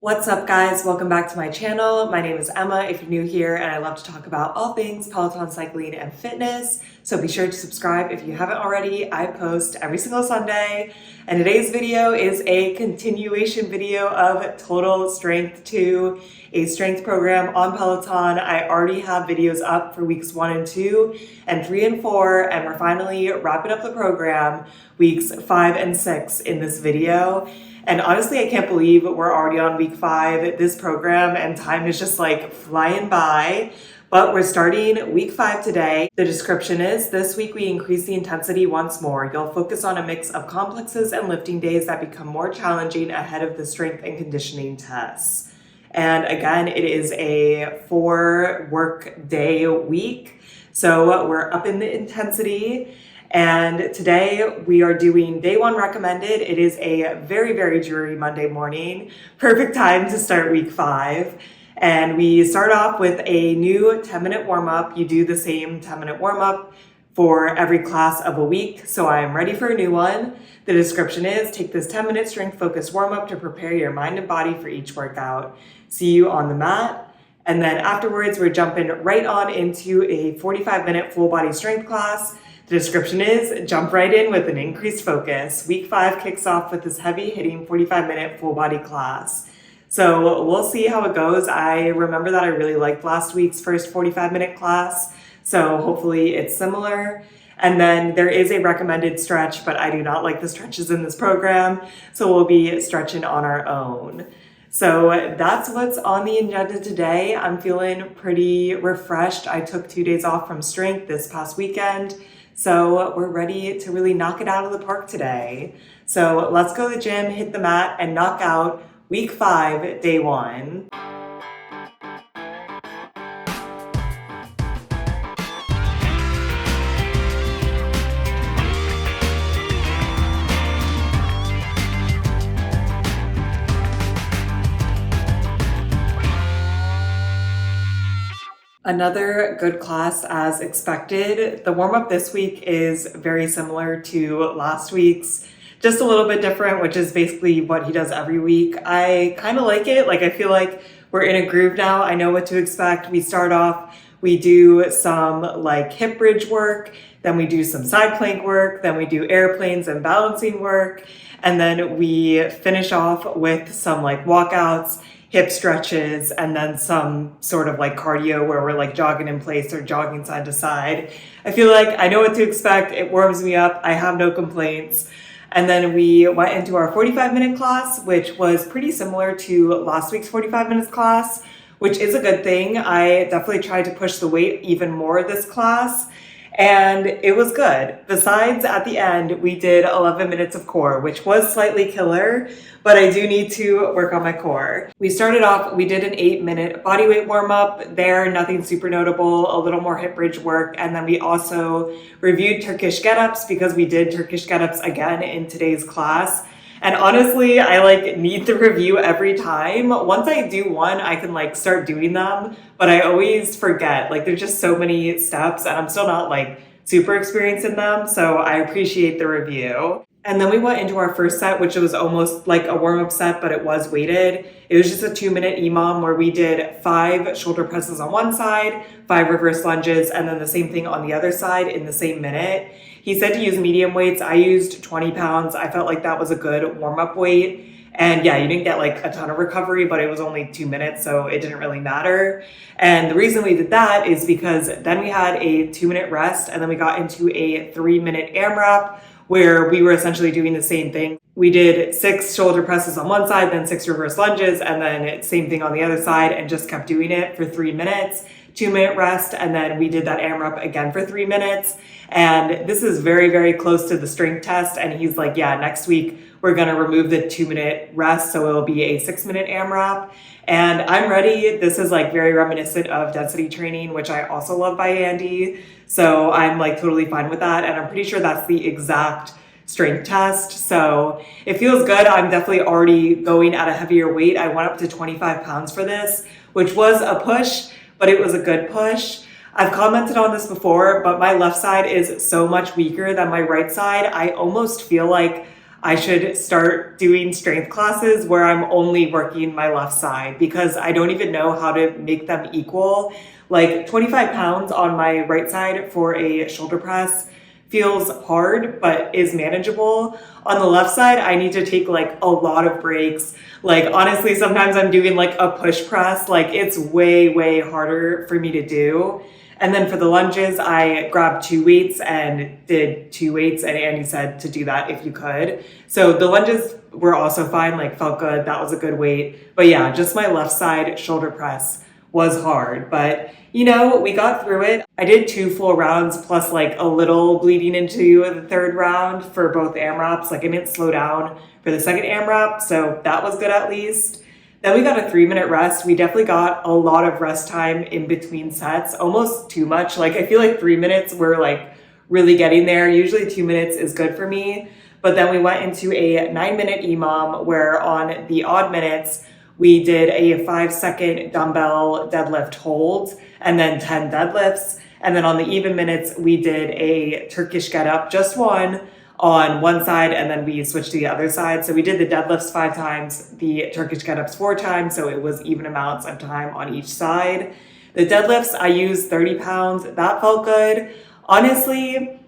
What's up, guys? Welcome back to my channel. My name is Emma if you're new here, and I love to talk about all things Peloton cycling and fitness. So be sure to subscribe if you haven't already. I post every single Sunday, and today's video is a continuation video of Total Strength 2, a strength program on Peloton. I already have videos up for weeks 1 and 2 and 3 and 4, and we're finally wrapping up the program weeks 5 and 6 in this video. And honestly, I can't believe we're already on week 5, this program, and time is just like flying by. But we're starting week 5 today. The description is, this week we increase the intensity once more. You'll focus on a mix of complexes and lifting days that become more challenging ahead of the strength and conditioning tests. And again, it is a 4-work day week. So we're up in the intensity. And today we are doing day 1 recommended. It is a very, very dreary Monday morning. Perfect time to start week 5. And we start off with a new 10-minute warm-up. You do the same 10-minute warm-up for every class of a week. So I am ready for a new one. The description is, take this 10-minute strength-focused warm-up to prepare your mind and body for each workout. See you on the mat. And then afterwards, we're jumping right on into a 45-minute full-body strength class. The description is, jump right in with an increased focus. Week 5 kicks off with this heavy-hitting 45-minute full-body class. So we'll see how it goes. I remember that I really liked last week's first 45-minute class, so hopefully it's similar. And then there is a recommended stretch, but I do not like the stretches in this program, so we'll be stretching on our own. So that's what's on the agenda today. I'm feeling pretty refreshed. I took 2 days off from strength this past weekend. So we're ready to really knock it out of the park today. So let's go to the gym, hit the mat, and knock out week 5, day 1. Another good class as expected. The warm-up this week is very similar to last week's, just a little bit different, which is basically what he does every week. I kind of like it. I feel like we're in a groove now. I know what to expect. We start off, we do some hip bridge work, then we do some side plank work, then we do airplanes and balancing work, and then we finish off with some walkouts, hip stretches, and then some sort of cardio where we're jogging in place or jogging side to side. I feel like I know what to expect. It warms me up. I have no complaints. And then we went into our 45-minute class, which was pretty similar to last week's 45 minutes class, which is a good thing. I definitely tried to push the weight even more this class, and it was good. Besides, at the end, we did 11 minutes of core, which was slightly killer, but I do need to work on my core. We started off, we did an 8-minute bodyweight warm-up there, nothing super notable, a little more hip bridge work, and then we also reviewed Turkish get-ups because we did Turkish get-ups again in today's class. And honestly, I need the review every time. Once I do one, I can start doing them, but I always forget. There's just so many steps and I'm still not super experienced in them. So I appreciate the review. And then we went into our first set, which was almost like a warm-up set, but it was weighted. It was just a 2-minute EMOM where we did 5 shoulder presses on one side, 5 reverse lunges, and then the same thing on the other side in the same minute. He said to use medium weights. I used 20 pounds. I felt like that was a good warm-up weight. And yeah, you didn't get a ton of recovery, but it was only 2 minutes, so it didn't really matter. And the reason we did that is because then we had a 2-minute rest, and then we got into a 3-minute AMRAP, where we were essentially doing the same thing. We did 6 shoulder presses on one side, then 6 reverse lunges, and then same thing on the other side, and just kept doing it for 3 minutes, 2-minute rest, and then we did that AMRAP again for 3 minutes. And this is very, very close to the strength test. And he's like, yeah, next week we're gonna remove the 2-minute rest, so it'll be a 6-minute AMRAP. And I'm ready. This is very reminiscent of density training, which I also love by Andy. So I'm totally fine with that. And I'm pretty sure that's the exact strength test. So it feels good. I'm definitely already going at a heavier weight. I went up to 25 pounds for this, which was a push, but it was a good push. I've commented on this before, but my left side is so much weaker than my right side. I almost feel like I should start doing strength classes where I'm only working my left side because I don't even know how to make them equal. Like 25 pounds on my right side for a shoulder press feels hard, but is manageable. On the left side, I need to take like a lot of breaks. Like honestly, sometimes I'm doing like a push press. Like it's way, way harder for me to do. And then for the lunges, I grabbed 2 weights and did 2 weights. And Andy said to do that if you could. So the lunges were also fine, like felt good. That was a good weight. But yeah, just my left side shoulder press was hard. But you know, we got through it. I did 2 full rounds plus like a little bleeding into the 3rd round for both AMRAPs. Like I didn't slow down for the 2nd AMRAP. So that was good at least. Then we got a 3-minute rest. We definitely got a lot of rest time in between sets, almost too much. Like I feel like 3 minutes we're like really getting there. Usually 2 minutes is good for me. But then we went into a 9-minute EMOM where on the odd minutes, we did a 5-second dumbbell deadlift hold and then 10 deadlifts. And then on the even minutes, we did a Turkish get up, just one, on one side, and then we switched to the other side. So we did the deadlifts 5 times, the Turkish get-ups 4 times, so it was even amounts of time on each side. The deadlifts, I used 30 pounds. That felt good. Honestly,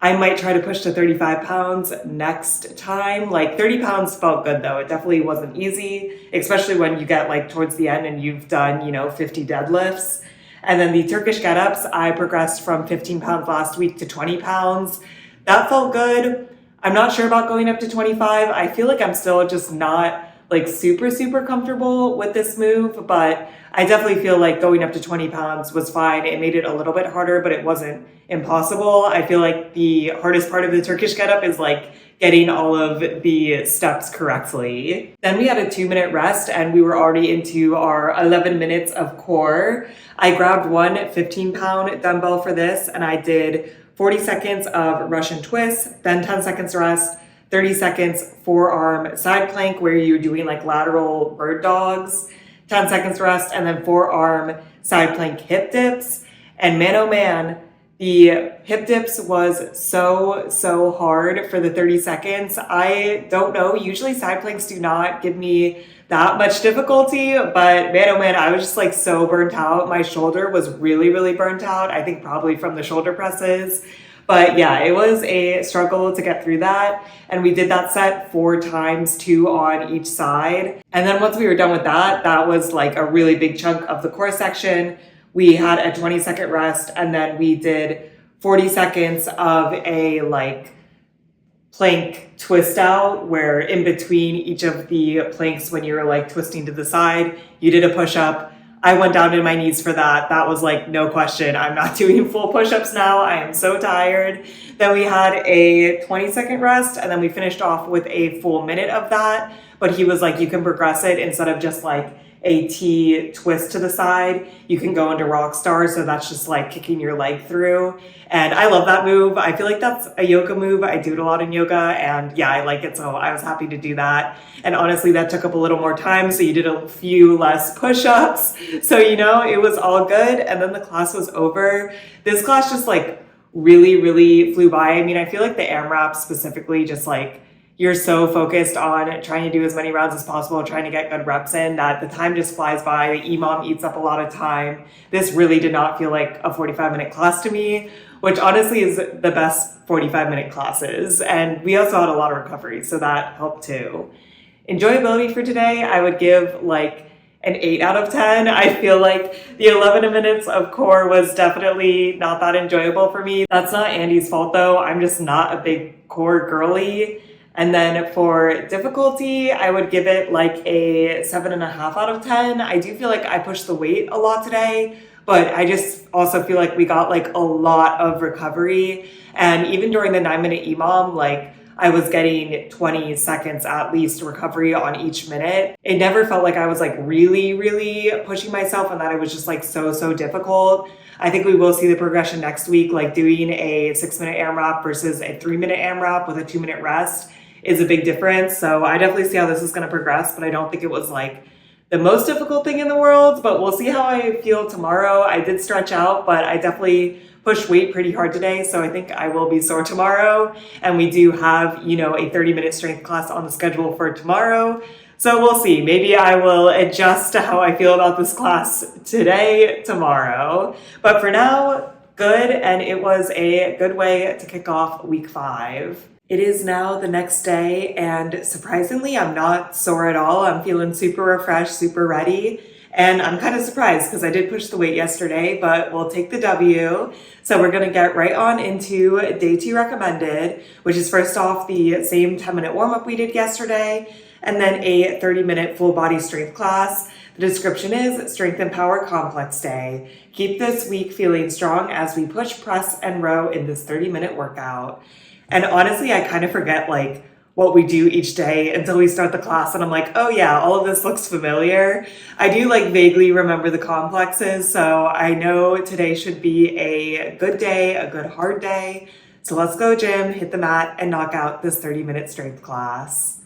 I might try to push to 35 pounds next time. Like 30 pounds felt good though. It definitely wasn't easy, especially when you get like towards the end and you've done, 50 deadlifts. And then the Turkish get-ups, I progressed from 15 pounds last week to 20 pounds. That felt good. I'm not sure about going up to 25. I feel like I'm still just not like super, super comfortable with this move, but I definitely feel like going up to 20 pounds was fine. It made it a little bit harder, but it wasn't impossible. I feel like the hardest part of the Turkish get-up is like getting all of the steps correctly. Then we had a 2-minute rest and we were already into our 11 minutes of core. I grabbed one 15-pound dumbbell for this and I did 40 seconds of Russian twist, then 10 seconds rest, 30 seconds forearm side plank where you're doing like lateral bird dogs, 10 seconds rest, and then forearm side plank hip dips. And man, oh man, the hip dips was so hard for the 30 seconds. I don't know, usually side planks do not give me that much difficulty, but man, oh man, I was just like so burnt out. My shoulder was really burnt out. I think probably from the shoulder presses. But yeah, it was a struggle to get through that. And we did that set 4 times, 2 on each side. And then once we were done with that, that was like a really big chunk of the core section. We had a 20-second rest and then we did 40 seconds of a like plank twist out where in between each of the planks when you're like twisting to the side, you did a push-up. I went down to my knees for that. That was like no question. I'm not doing full push-ups now. I am so tired. Then we had a 20-second rest and then we finished off with a full minute of that. But he was like, you can progress it instead of just like a T twist to the side. You can go into rock star. So that's just like kicking your leg through. And I love that move. I feel like that's a yoga move. I do it a lot in yoga and yeah, I like it. So I was happy to do that. And honestly, that took up a little more time. So you did a few less push-ups. So, it was all good. And then the class was over. This class just like really flew by. I mean, I feel like the AMRAP specifically just like, you're so focused on trying to do as many rounds as possible, trying to get good reps in that the time just flies by. The EMOM eats up a lot of time. This really did not feel like a 45-minute class to me, which honestly is the best 45-minute classes. And we also had a lot of recovery, so that helped too. Enjoyability for today, I would give like an 8 out of 10. I feel like the 11 minutes of core was definitely not that enjoyable for me. That's not Andy's fault though. I'm just not a big core girly. And then for difficulty, I would give it like a 7.5 out of 10. I do feel like I pushed the weight a lot today, but I just also feel like we got like a lot of recovery. And even during the 9-minute EMOM, like I was getting 20 seconds at least recovery on each minute. It never felt like I was like really pushing myself and that it was just like so difficult. I think we will see the progression next week, like doing a 6-minute AMRAP versus a 3-minute AMRAP with a 2-minute rest is a big difference. So I definitely see how this is going to progress, but I don't think it was like the most difficult thing in the world, but we'll see how I feel tomorrow. I did stretch out, but I definitely push weight pretty hard today, so I think I will be sore tomorrow. And we do have, a 30-minute strength class on the schedule for tomorrow. So we'll see. Maybe I will adjust to how I feel about this class today, tomorrow. But for now, good, and it was a good way to kick off week 5. It is now the next day, and surprisingly, I'm not sore at all. I'm feeling super refreshed, super ready. And I'm kind of surprised because I did push the weight yesterday, but we'll take the W. So we're going to get right on into day 2 recommended, which is first off the same 10-minute warm-up we did yesterday, and then a 30-minute full body strength class. The description is Strength and Power Complex Day. Keep this week feeling strong as we push, press, and row in this 30-minute workout. And honestly, I kind of forget what we do each day until we start the class, and I'm like, oh yeah, all of this looks familiar. I do vaguely remember the complexes, so I know today should be a good day, a good hard day. So let's go gym, hit the mat, and knock out this 30-minute strength class.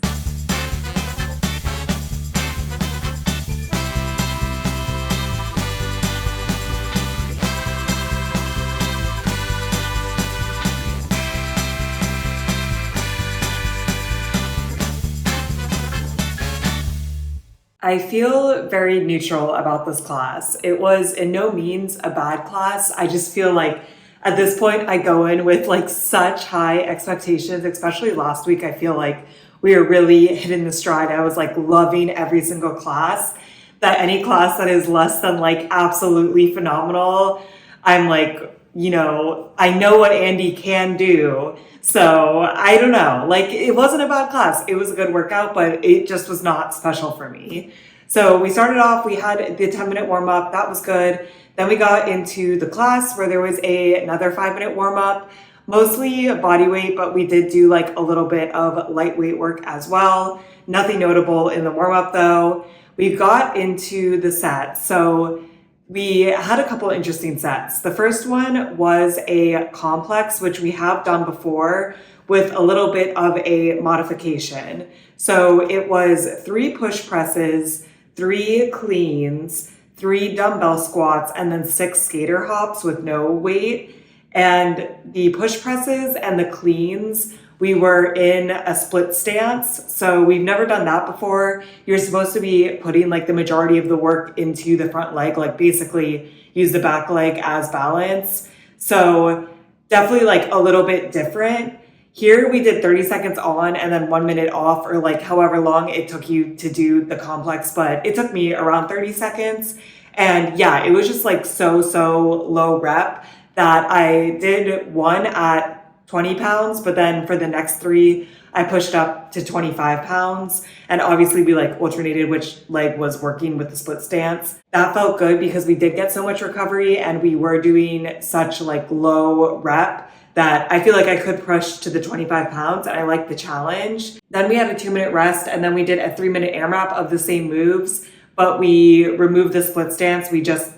I feel very neutral about this class. It was in no means a bad class. I just feel like at this point I go in with such high expectations, especially last week. I feel like we were really hitting the stride. I was loving every single class. That any class that is less than absolutely phenomenal, I'm I know what Andy can do. So I don't know, it wasn't a bad class. It was a good workout, but it just was not special for me. So we started off, we had the 10-minute warm up. That was good. Then we got into the class where there was another 5-minute warm up, mostly body weight, but we did do a little bit of lightweight work as well. Nothing notable in the warm up though. We got into the sets. So we had a couple of interesting sets. The first one was a complex, which we have done before with a little bit of a modification. So it was 3 push presses, 3 cleans, 3 dumbbell squats, and then 6 skater hops with no weight. And the push presses and the cleans, we were in a split stance. So we've never done that before. You're supposed to be putting the majority of the work into the front leg, basically use the back leg as balance. So definitely a little bit different. Here we did 30 seconds on and then 1 minute off, or however long it took you to do the complex, but it took me around 30 seconds. And yeah, it was just so low rep that I did one at 20 pounds, but then for the next 3, I pushed up to 25 pounds. And obviously we alternated which leg was working with the split stance. That felt good because we did get so much recovery and we were doing such low rep that I feel I could push to the 25 pounds, and I liked the challenge. Then we had a 2-minute rest, and then we did a 3-minute AMRAP of the same moves, but we removed the split stance. We just,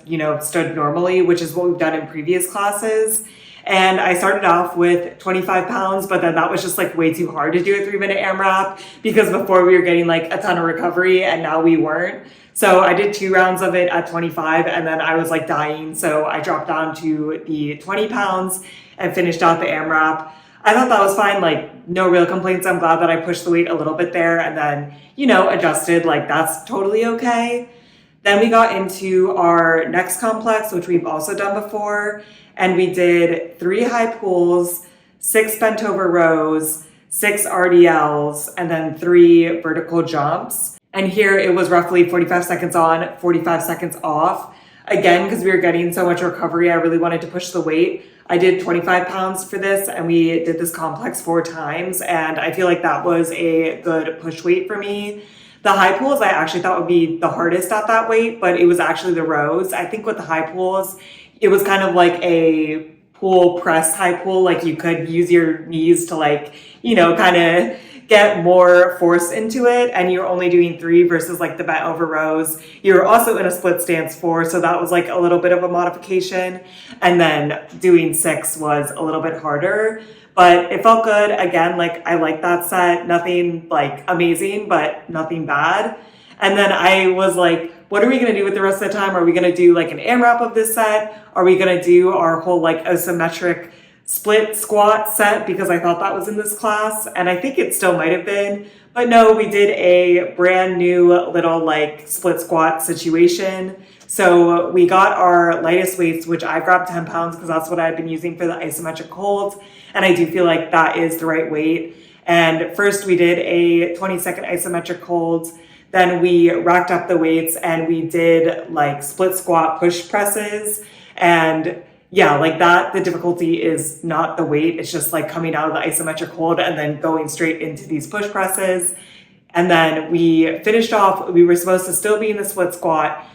stood normally, which is what we've done in previous classes. And I started off with 25 pounds, but then that was just way too hard to do a 3-minute AMRAP because before we were getting a ton of recovery and now we weren't. So I did 2 rounds of it at 25 and then I was dying. So I dropped down to the 20 pounds and finished out the AMRAP. I thought that was fine, no real complaints. I'm glad that I pushed the weight a little bit there and then, adjusted, that's totally okay. Then we got into our next complex, which we've also done before. And we did 3 high pulls, 6 bent over rows, 6 RDLs, and then 3 vertical jumps. And here it was roughly 45 seconds on, 45 seconds off. Again, because we were getting so much recovery, I really wanted to push the weight. I did 25 pounds for this and we did this complex 4 times. And I feel that was a good push weight for me. The high pulls I actually thought would be the hardest at that weight, but it was actually the rows. I think with the high pulls, it was kind of a pull press high pull. You could use your knees to kind of get more force into it. And you're only doing 3 versus the bent over rows. You're also in a split stance 4. So that was a little bit of a modification. And then doing 6 was a little bit harder. But it felt good. Again, I like that set. Nothing amazing, but nothing bad. And then I was what are we going to do with the rest of the time? Are we going to do like an AMRAP of this set? Are we going to do our whole like isometric split squat set? Because I thought that was in this class, and I think it still might have been. But no, we did a brand new little like split squat situation. So we got our lightest weights, which I grabbed 10 pounds because that's what I've been using for the isometric holds. And I do feel like that is the right weight. And first we did a 20-second isometric hold. Then we racked up the weights and we did like split squat push presses. And yeah, like that, the difficulty is not the weight. It's just like coming out of the isometric hold and then going straight into these push presses. And then we finished off, we were supposed to still be in the split squat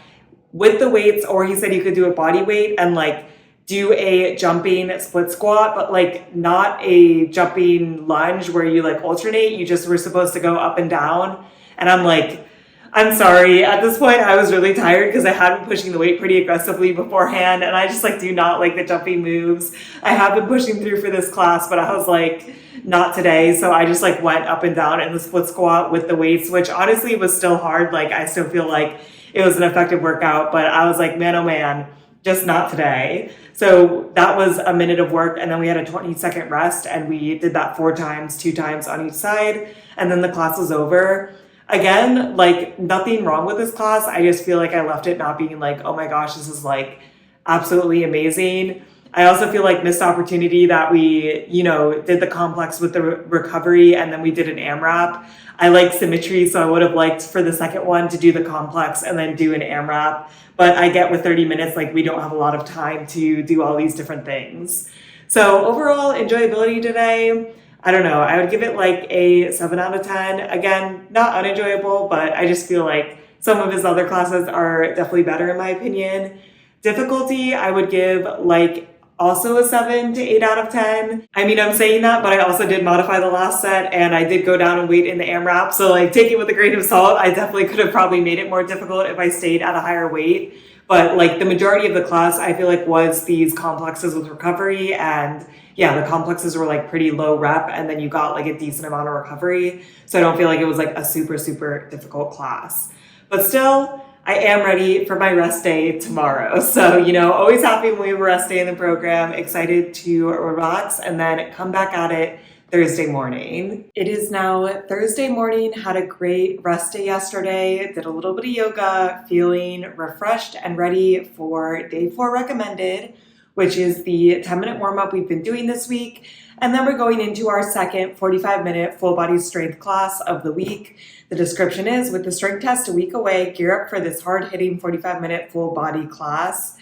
with the weights, or he said you could do a body weight and like do a jumping split squat, but like not a jumping lunge where you like alternate. You just were supposed to go up and down. And I'm like, I'm sorry. At this point, I was really tired because I had been pushing the weight pretty aggressively beforehand. And I just like do not like the jumping moves. I have been pushing through for this class, but I was like, not today. So I just like went up and down in the split squat with the weights, which honestly was still hard. Like I still feel like it was an effective workout, but I was like, man, oh man, just not today. So that was a minute of work. And then we had a 20-second rest and we did that 4 times, 2 times on each side. And then the class was over. Again, like nothing wrong with this class. I just feel like I left it not being like, oh my gosh, this is like absolutely amazing. I also feel like missed opportunity that we, did the complex with the recovery and then we did an AMRAP. I like symmetry, so I would have liked for the second one to do the complex and then do an AMRAP. But I get with 30 minutes, like we don't have a lot of time to do all these different things. So overall enjoyability today, I don't know. I would give it like a 7 out of 10. Again, not unenjoyable, but I just feel like some of his other classes are definitely better in my opinion. Difficulty, I would give like also a 7 to 8 out of 10. I mean, I'm saying that, but I also did modify the last set and I did go down in weight in the AMRAP. So like take it with a grain of salt. I definitely could have probably made it more difficult if I stayed at a higher weight. But like the majority of the class, I feel like was these complexes with recovery. And yeah, the complexes were like pretty low rep and then you got like a decent amount of recovery. So I don't feel like it was like a super, super difficult class. But still, I am ready for my rest day tomorrow. So, always happy when we have a rest day in the program, excited to relax and then come back at it Thursday morning. It is now Thursday morning, had a great rest day yesterday, did a little bit of yoga, feeling refreshed and ready for day 4 recommended, which is the 10-minute warm-up we've been doing this week. And then we're going into our second 45-minute full body strength class of the week. The description is, with the strength test a week away, gear up for this hard-hitting 45-minute full body class.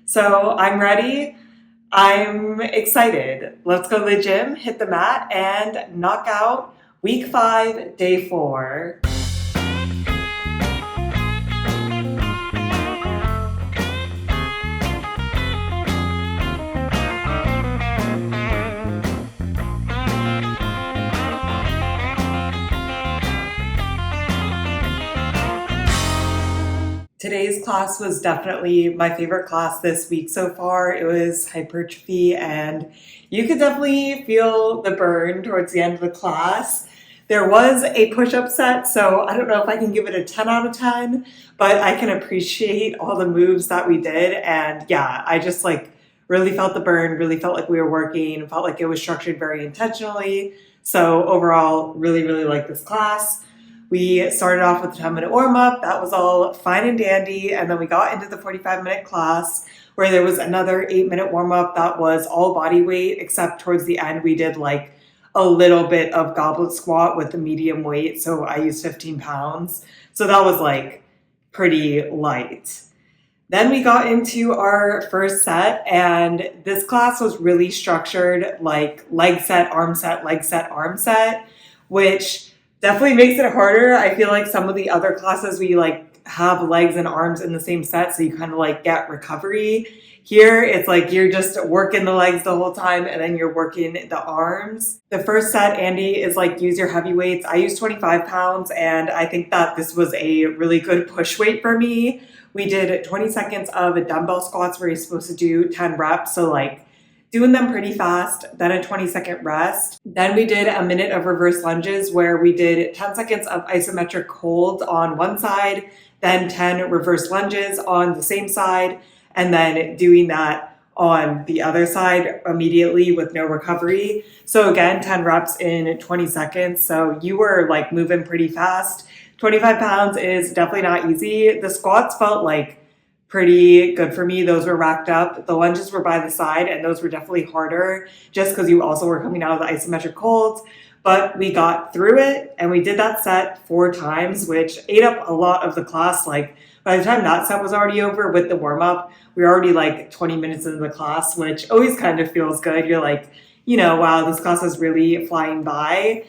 So I'm ready. I'm excited. Let's go to the gym, hit the mat, and knock out week 5, day 4. Today's class was definitely my favorite class this week so far. It was hypertrophy and you could definitely feel the burn towards the end of the class. There was a push-up set, so I don't know if I can give it a 10 out of 10, but I can appreciate all the moves that we did. And yeah, I just like really felt the burn, really felt like we were working, felt like it was structured very intentionally. So overall, really, really like this class. We started off with a 10-minute warm-up. That was all fine and dandy. And then we got into the 45-minute class where there was another 8-minute warm-up that was all body weight, except towards the end we did like a little bit of goblet squat with the medium weight. So I used 15 pounds. So that was like pretty light. Then we got into our first set, and this class was really structured like leg set, arm set, leg set, arm set, which definitely makes it harder. I feel like some of the other classes we like have legs and arms in the same set, so you kind of like get recovery. Here, it's like you're just working the legs the whole time and then you're working the arms. The first set, Andy, is like use your heavy weights. I used 25 pounds and I think that this was a really good push weight for me. We did 20 seconds of dumbbell squats where you're supposed to do 10 reps. So like doing them pretty fast, then a 20-second rest. Then we did a minute of reverse lunges where we did 10 seconds of isometric holds on one side, then 10 reverse lunges on the same side, and then doing that on the other side immediately with no recovery. So again, 10 reps in 20 seconds. So you were like moving pretty fast. 25 pounds is definitely not easy. The squats felt like pretty good for me. Those were racked up. The lunges were by the side, and those were definitely harder just because you also were coming out of the isometric holds. But we got through it, and we did that set 4 times, which ate up a lot of the class. Like by the time that set was already over with the warm up, we were already like 20 minutes into the class, which always kind of feels good. You're like, wow, this class is really flying by.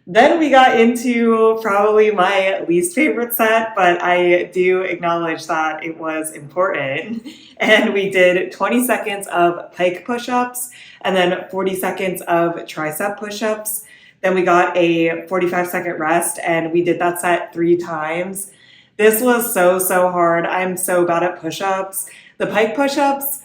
Then we got into probably my least favorite set, but I do acknowledge that it was important. And we did 20 seconds of pike push-ups and then 40 seconds of tricep push-ups. Then we got a 45-second rest, and we did that set 3 times. This was so hard. I'm so bad at push-ups. The pike push-ups,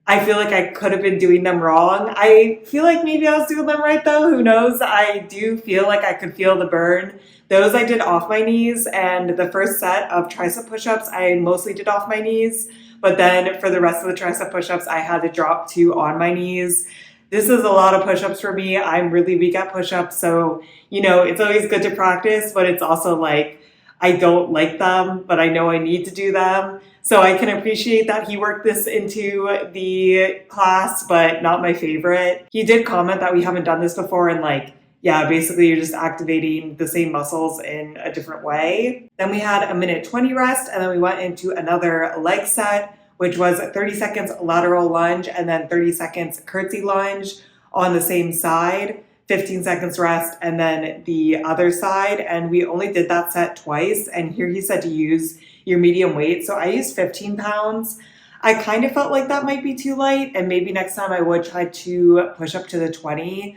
I feel like I could have been doing them wrong. I feel like maybe I was doing them right though. Who knows? I do feel like I could feel the burn. Those I did off my knees, and the first set of tricep push-ups I mostly did off my knees. But then for the rest of the tricep push-ups, I had to drop to on my knees. This is a lot of push-ups for me. I'm really weak at push-ups. So, it's always good to practice, but it's also like, I don't like them, but I know I need to do them. So I can appreciate that he worked this into the class, but not my favorite. He did comment that we haven't done this before, and basically you're just activating the same muscles in a different way. Then we had a minute 20 rest, and then we went into another leg set, which was 30 seconds lateral lunge and then 30 seconds curtsy lunge on the same side. 15 seconds rest, and then the other side. And we only did that set twice. And here he said to use your medium weight. So I used 15 pounds. I kind of felt like that might be too light, and maybe next time I would try to push up to the 20.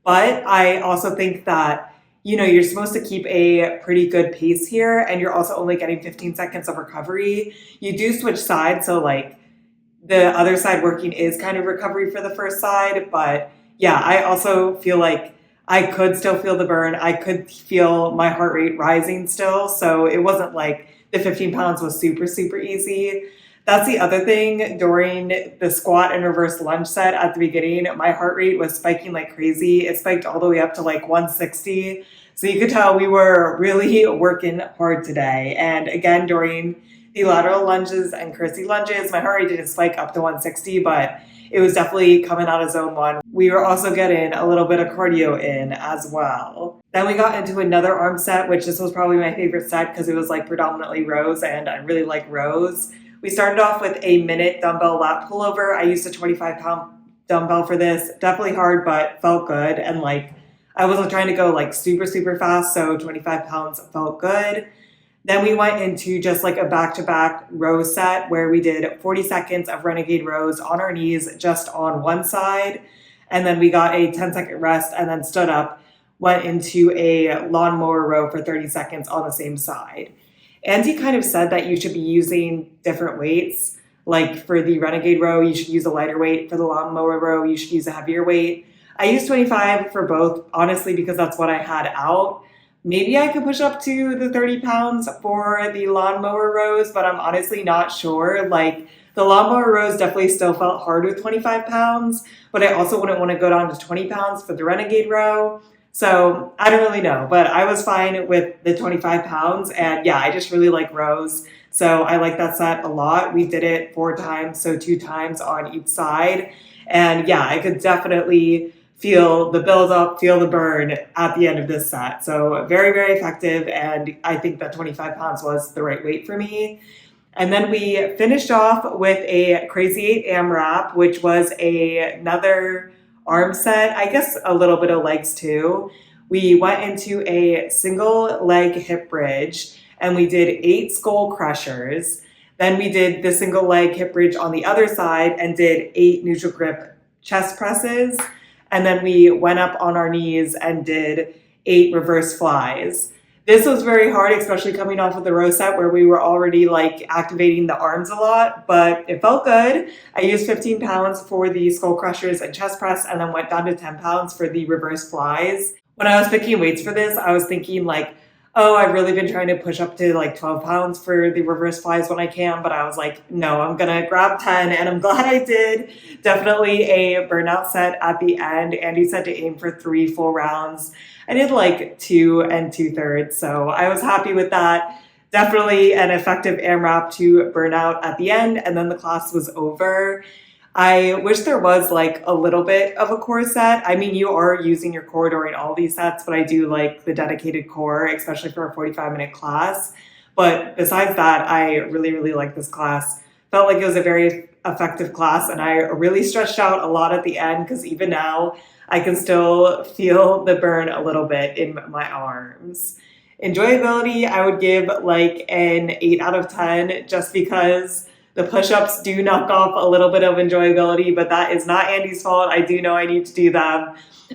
But I also think that, you're supposed to keep a pretty good pace here, and you're also only getting 15 seconds of recovery. You do switch sides. So the other side working is kind of recovery for the first side, but yeah, I also feel like I could still feel the burn. I could feel my heart rate rising still. So it wasn't like the 15 pounds was super easy. That's the other thing. During the squat and reverse lunge set at the beginning, my heart rate was spiking like crazy. It spiked all the way up to 160. So you could tell we were really working hard today. And again, during the lateral lunges and curtsy lunges, my heart rate didn't spike up to 160, but it was definitely coming out of zone 1. We were also getting a little bit of cardio in as well. Then we got into another arm set, which this was probably my favorite set because it was predominantly rows, and I really like rows. We started off with a minute dumbbell lat pullover. I used a 25-pound dumbbell for this. Definitely hard, but felt good. And I wasn't trying to go super fast, so 25 pounds felt good. Then we went into just a back-to-back row set where we did 40 seconds of renegade rows on our knees just on one side. And then we got a 10-second rest and then stood up, went into a lawnmower row for 30 seconds on the same side. And he kind of said that you should be using different weights. For the renegade row, you should use a lighter weight. For the lawnmower row, you should use a heavier weight. I used 25 for both, honestly, because that's what I had out. Maybe I could push up to the 30 pounds for the lawnmower rows, but I'm honestly not sure. The lawnmower rows definitely still felt hard with 25 pounds, but I also wouldn't want to go down to 20 pounds for the renegade row. So I don't really know, but I was fine with the 25 pounds. And yeah, I just really like rows. So I like that set a lot. We did it 4 times, so 2 times on each side. And yeah, I could definitely feel the build up, feel the burn at the end of this set. So very effective. And I think that 25 pounds was the right weight for me. And then we finished off with a crazy 8 AMRAP, which was another arm set, I guess a little bit of legs too. We went into a single leg hip bridge and we did 8 skull crushers. Then we did the single leg hip bridge on the other side and did 8 neutral grip chest presses. And then we went up on our knees and did 8 reverse flies. This was very hard, especially coming off of the row set where we were already activating the arms a lot, but it felt good. I used 15 pounds for the skull crushers and chest press and then went down to 10 pounds for the reverse flies. When I was picking weights for this, I was thinking Oh, I've really been trying to push up to like 12 pounds for the reverse flies when I can, but I was like, no, I'm gonna grab 10, and I'm glad I did. Definitely a burnout set at the end. Andy said to aim for 3 full rounds. I did like 2 and 2/3, so I was happy with that. Definitely an effective AMRAP to burn out at the end, and then the class was over. I wish there was like a little bit of a core set. I mean, you are using your core during all these sets, but I do like the dedicated core, especially for a 45-minute class. But besides that, I really, really like this class. Felt like it was a very effective class, and I really stretched out a lot at the end because even now I can still feel the burn a little bit in my arms. Enjoyability, I would give like an 8 out of 10 just because the push-ups do knock off a little bit of enjoyability, but that is not Andy's fault. I do know I need to do them.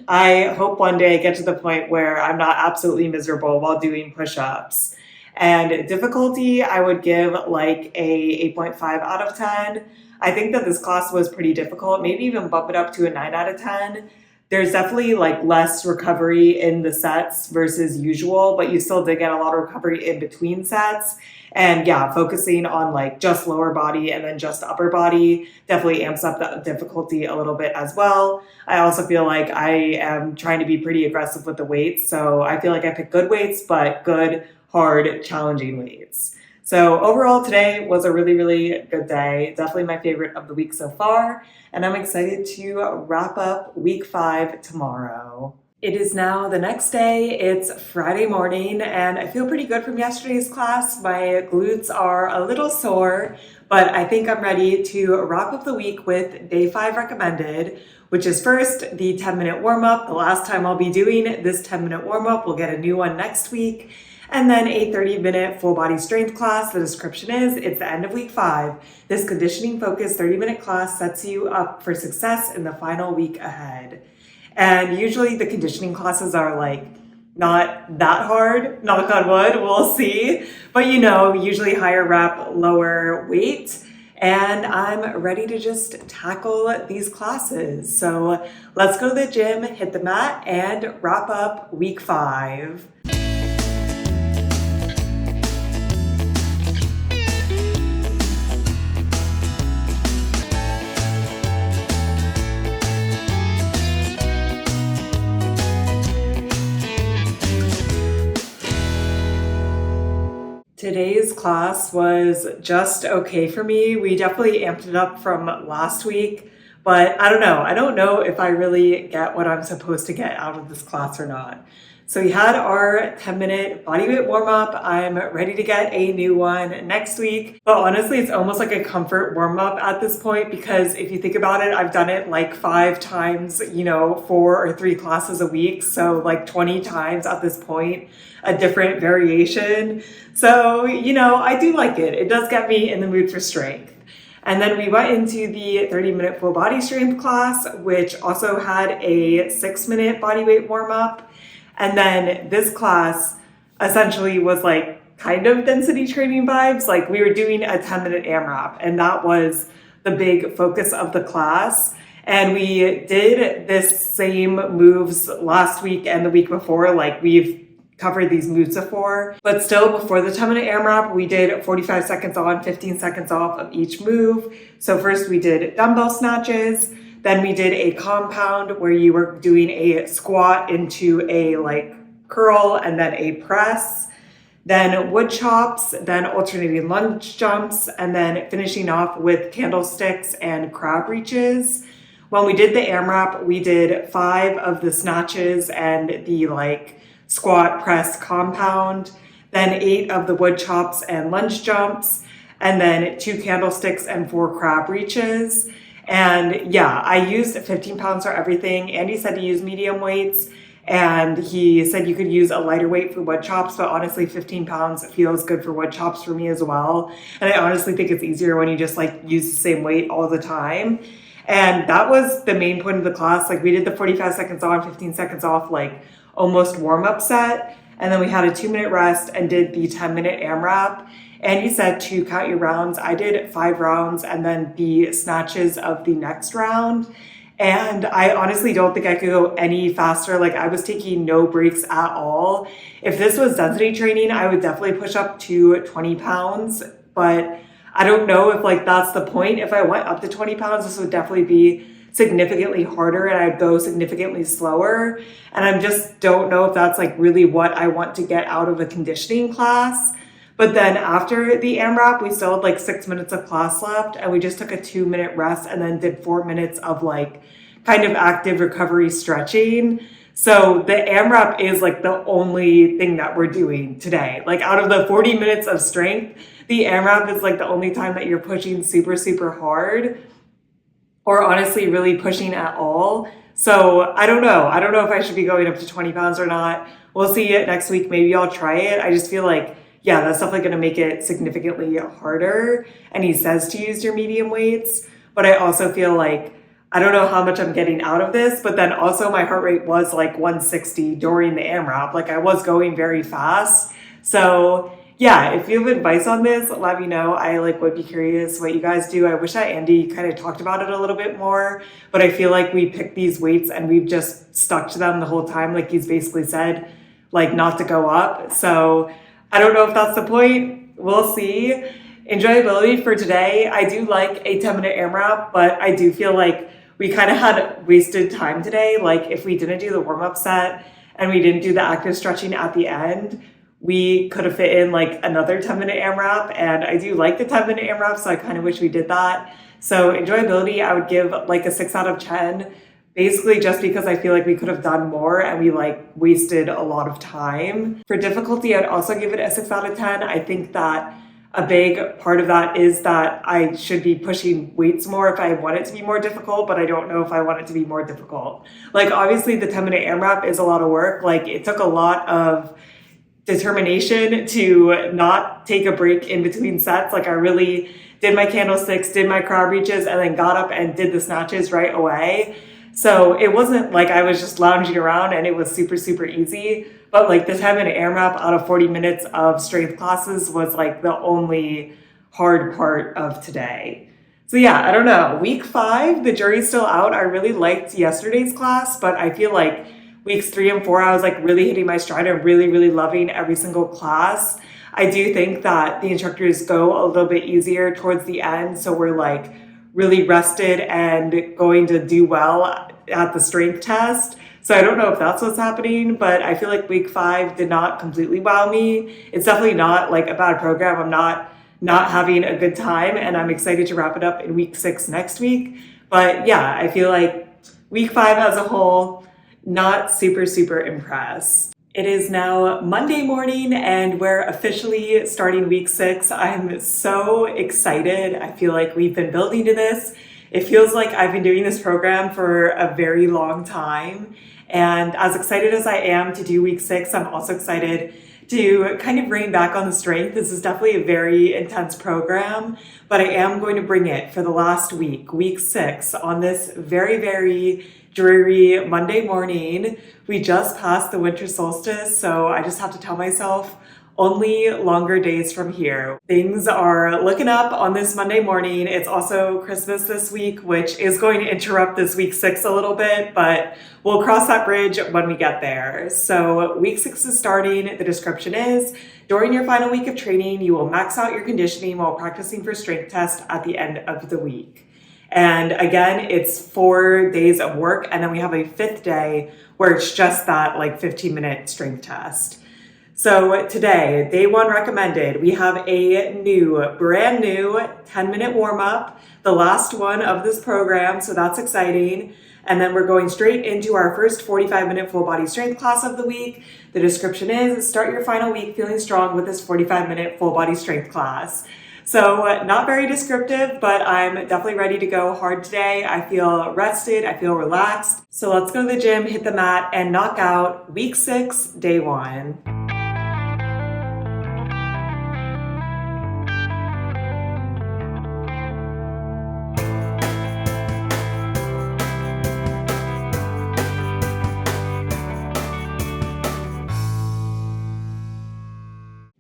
I hope one day I get to the point where I'm not absolutely miserable while doing push-ups. And difficulty, I would give like a 8.5 out of 10. I think that this class was pretty difficult, maybe even bump it up to a 9 out of 10. There's definitely like less recovery in the sets versus usual, but you still did get a lot of recovery in between sets. And yeah, focusing on like just lower body and then just upper body definitely amps up the difficulty a little bit as well. I also feel like I am trying to be pretty aggressive with the weights. So I feel like I picked good weights, but good, hard, challenging weights. So overall, today was a really, really good day. Definitely my favorite of the week so far. And I'm excited to wrap up week 5 tomorrow. It is now the next day. It's Friday morning, and I feel pretty good from yesterday's class. My glutes are a little sore, but I think I'm ready to wrap up the week with day 5 recommended, which is first the 10-minute warm-up. The last time I'll be doing this 10-minute warm-up. We'll get a new one next week. And then a 30-minute full body strength class. The description is, it's the end of week 5. This conditioning focused 30-minute class sets you up for success in the final week ahead. And usually the conditioning classes are like not that hard, knock on wood, we'll see. But usually higher rep, lower weight. And I'm ready to just tackle these classes. So let's go to the gym, hit the mat, and wrap up week 5. Today's class was just okay for me. We definitely amped it up from last week, but I don't know. I don't know if I really get what I'm supposed to get out of this class or not. So we had our 10-minute bodyweight warm-up. I'm ready to get a new one next week. But honestly, it's almost like a comfort warm-up at this point because if you think about it, I've done it like 5 times, 4 or 3 classes a week. So like 20 times at this point, a different variation. So, I do like it. It does get me in the mood for strength. And then we went into the 30-minute full body strength class, which also had a 6-minute bodyweight warm-up. And then this class essentially was like kind of density training vibes. Like we were doing a 10-minute AMRAP, and that was the big focus of the class. And we did this same moves last week and the week before. Like we've covered these moves before, but still before the 10-minute AMRAP, we did 45 seconds on, 15 seconds off of each move. So first we did dumbbell snatches. Then we did a compound where you were doing a squat into a like curl and then a press, then wood chops, then alternating lunge jumps, and then finishing off with candlesticks and crab reaches. When we did the AMRAP, we did 5 of the snatches and the like squat press compound, then 8 of the wood chops and lunge jumps, and then 2 candlesticks and 4 crab reaches. And yeah, I used 15 pounds for everything. Andy said to use medium weights, and he said you could use a lighter weight for wood chops, but honestly 15 pounds feels good for wood chops for me as well. And I honestly think it's easier when you just like use the same weight all the time. And that was the main point of the class. Like we did the 45 seconds on, 15 seconds off, like almost warm-up set. And then we had a 2-minute rest and did the 10-minute AMRAP. And he said to count your rounds. I did 5 rounds and then the snatches of the next round. And I honestly don't think I could go any faster. Like I was taking no breaks at all. If this was density training, I would definitely push up to 20 pounds. But I don't know if like that's the point. If I went up to 20 pounds, this would definitely be significantly harder and I'd go significantly slower. And I just don't know if that's like really what I want to get out of a conditioning class. But then after the AMRAP, we still had like 6 minutes of class left and we just took a 2 minute rest and then did 4 minutes of like kind of active recovery stretching. So the AMRAP is like the only thing that we're doing today. Like out of the 40 minutes of strength, the AMRAP is like the only time that you're pushing super, super hard or honestly really pushing at all. So I don't know. I don't know if I should be going up to 20 pounds or not. We'll see it next week. Maybe I'll try it. I just feel like, yeah, that's definitely going to make it significantly harder. And he says to use your medium weights, but I also feel like I don't know how much I'm getting out of this, but then also my heart rate was like 160 during the AMRAP. Like I was going very fast. So yeah, if you have advice on this, let me know. I like would be curious what you guys do. I wish that Andy kind of talked about it a little bit more, but I feel like we picked these weights and we've just stuck to them the whole time. Like he's basically said, like not to go up. So I don't know if that's the point. We'll see. Enjoyability for today. I do like a 10-minute AMRAP, but I do feel like we kind of had wasted time today. Like if we didn't do the warm-up set and we didn't do the active stretching at the end, we could have fit in like another 10-minute AMRAP. And I do like the 10-minute AMRAP, so I kind of wish we did that. So enjoyability, I would give like a 6 out of 10, basically just because I feel like we could have done more and we like wasted a lot of time. For difficulty, I'd also give it a 6 out of 10. I think that a big part of that is that I should be pushing weights more if I want it to be more difficult, but I don't know if I want it to be more difficult. Like obviously the 10-minute AMRAP is a lot of work. Like it took a lot of determination to not take a break in between sets. Like I really did my candlesticks, did my crab reaches, and then got up and did the snatches right away. So it wasn't like I was just lounging around and it was super, super easy. But like the 10-minute AMRAP out of 40 minutes of strength classes was like the only hard part of today. So yeah, I don't know. Week 5, the jury's still out. I really liked yesterday's class, but I feel like weeks 3 and 4, I was like really hitting my stride and really, really loving every single class. I do think that the instructors go a little bit easier towards the end. So we're like really rested and going to do well at the strength test. So I don't know if that's what's happening, but I feel like week 5 did not completely wow me. It's definitely not like a bad program. I'm not having a good time and I'm excited to wrap it up in week 6 next week. But yeah, I feel like week 5 as a whole, not super, super impressed. It is now Monday morning and we're officially starting week 6. I'm so excited. I feel like we've been building to this. It feels like I've been doing this program for a very long time. And as excited as I am to do week 6, I'm also excited to kind of rein back on the strength. This is definitely a very intense program, but I am going to bring it for the last week, week 6, on this very, very dreary Monday morning. We just passed the winter solstice, so I just have to tell myself only longer days from here. Things are looking up on this Monday morning. It's also Christmas this week, which is going to interrupt this week 6 a little bit, but we'll cross that bridge when we get there. So week 6 is starting. The description is, during your final week of training, you will max out your conditioning while practicing for strength test at the end of the week. And again, it's 4 days of work. And then we have a 5th day where it's just that like 15-minute strength test. So today, day 1 recommended, we have a brand new 10-minute warm-up, the last one of this program, so that's exciting. And then we're going straight into our first 45-minute full body strength class of the week. The description is, start your final week feeling strong with this 45-minute full body strength class. So not very descriptive, but I'm definitely ready to go hard today. I feel rested, I feel relaxed. So let's go to the gym, hit the mat, and knock out week 6, day 1.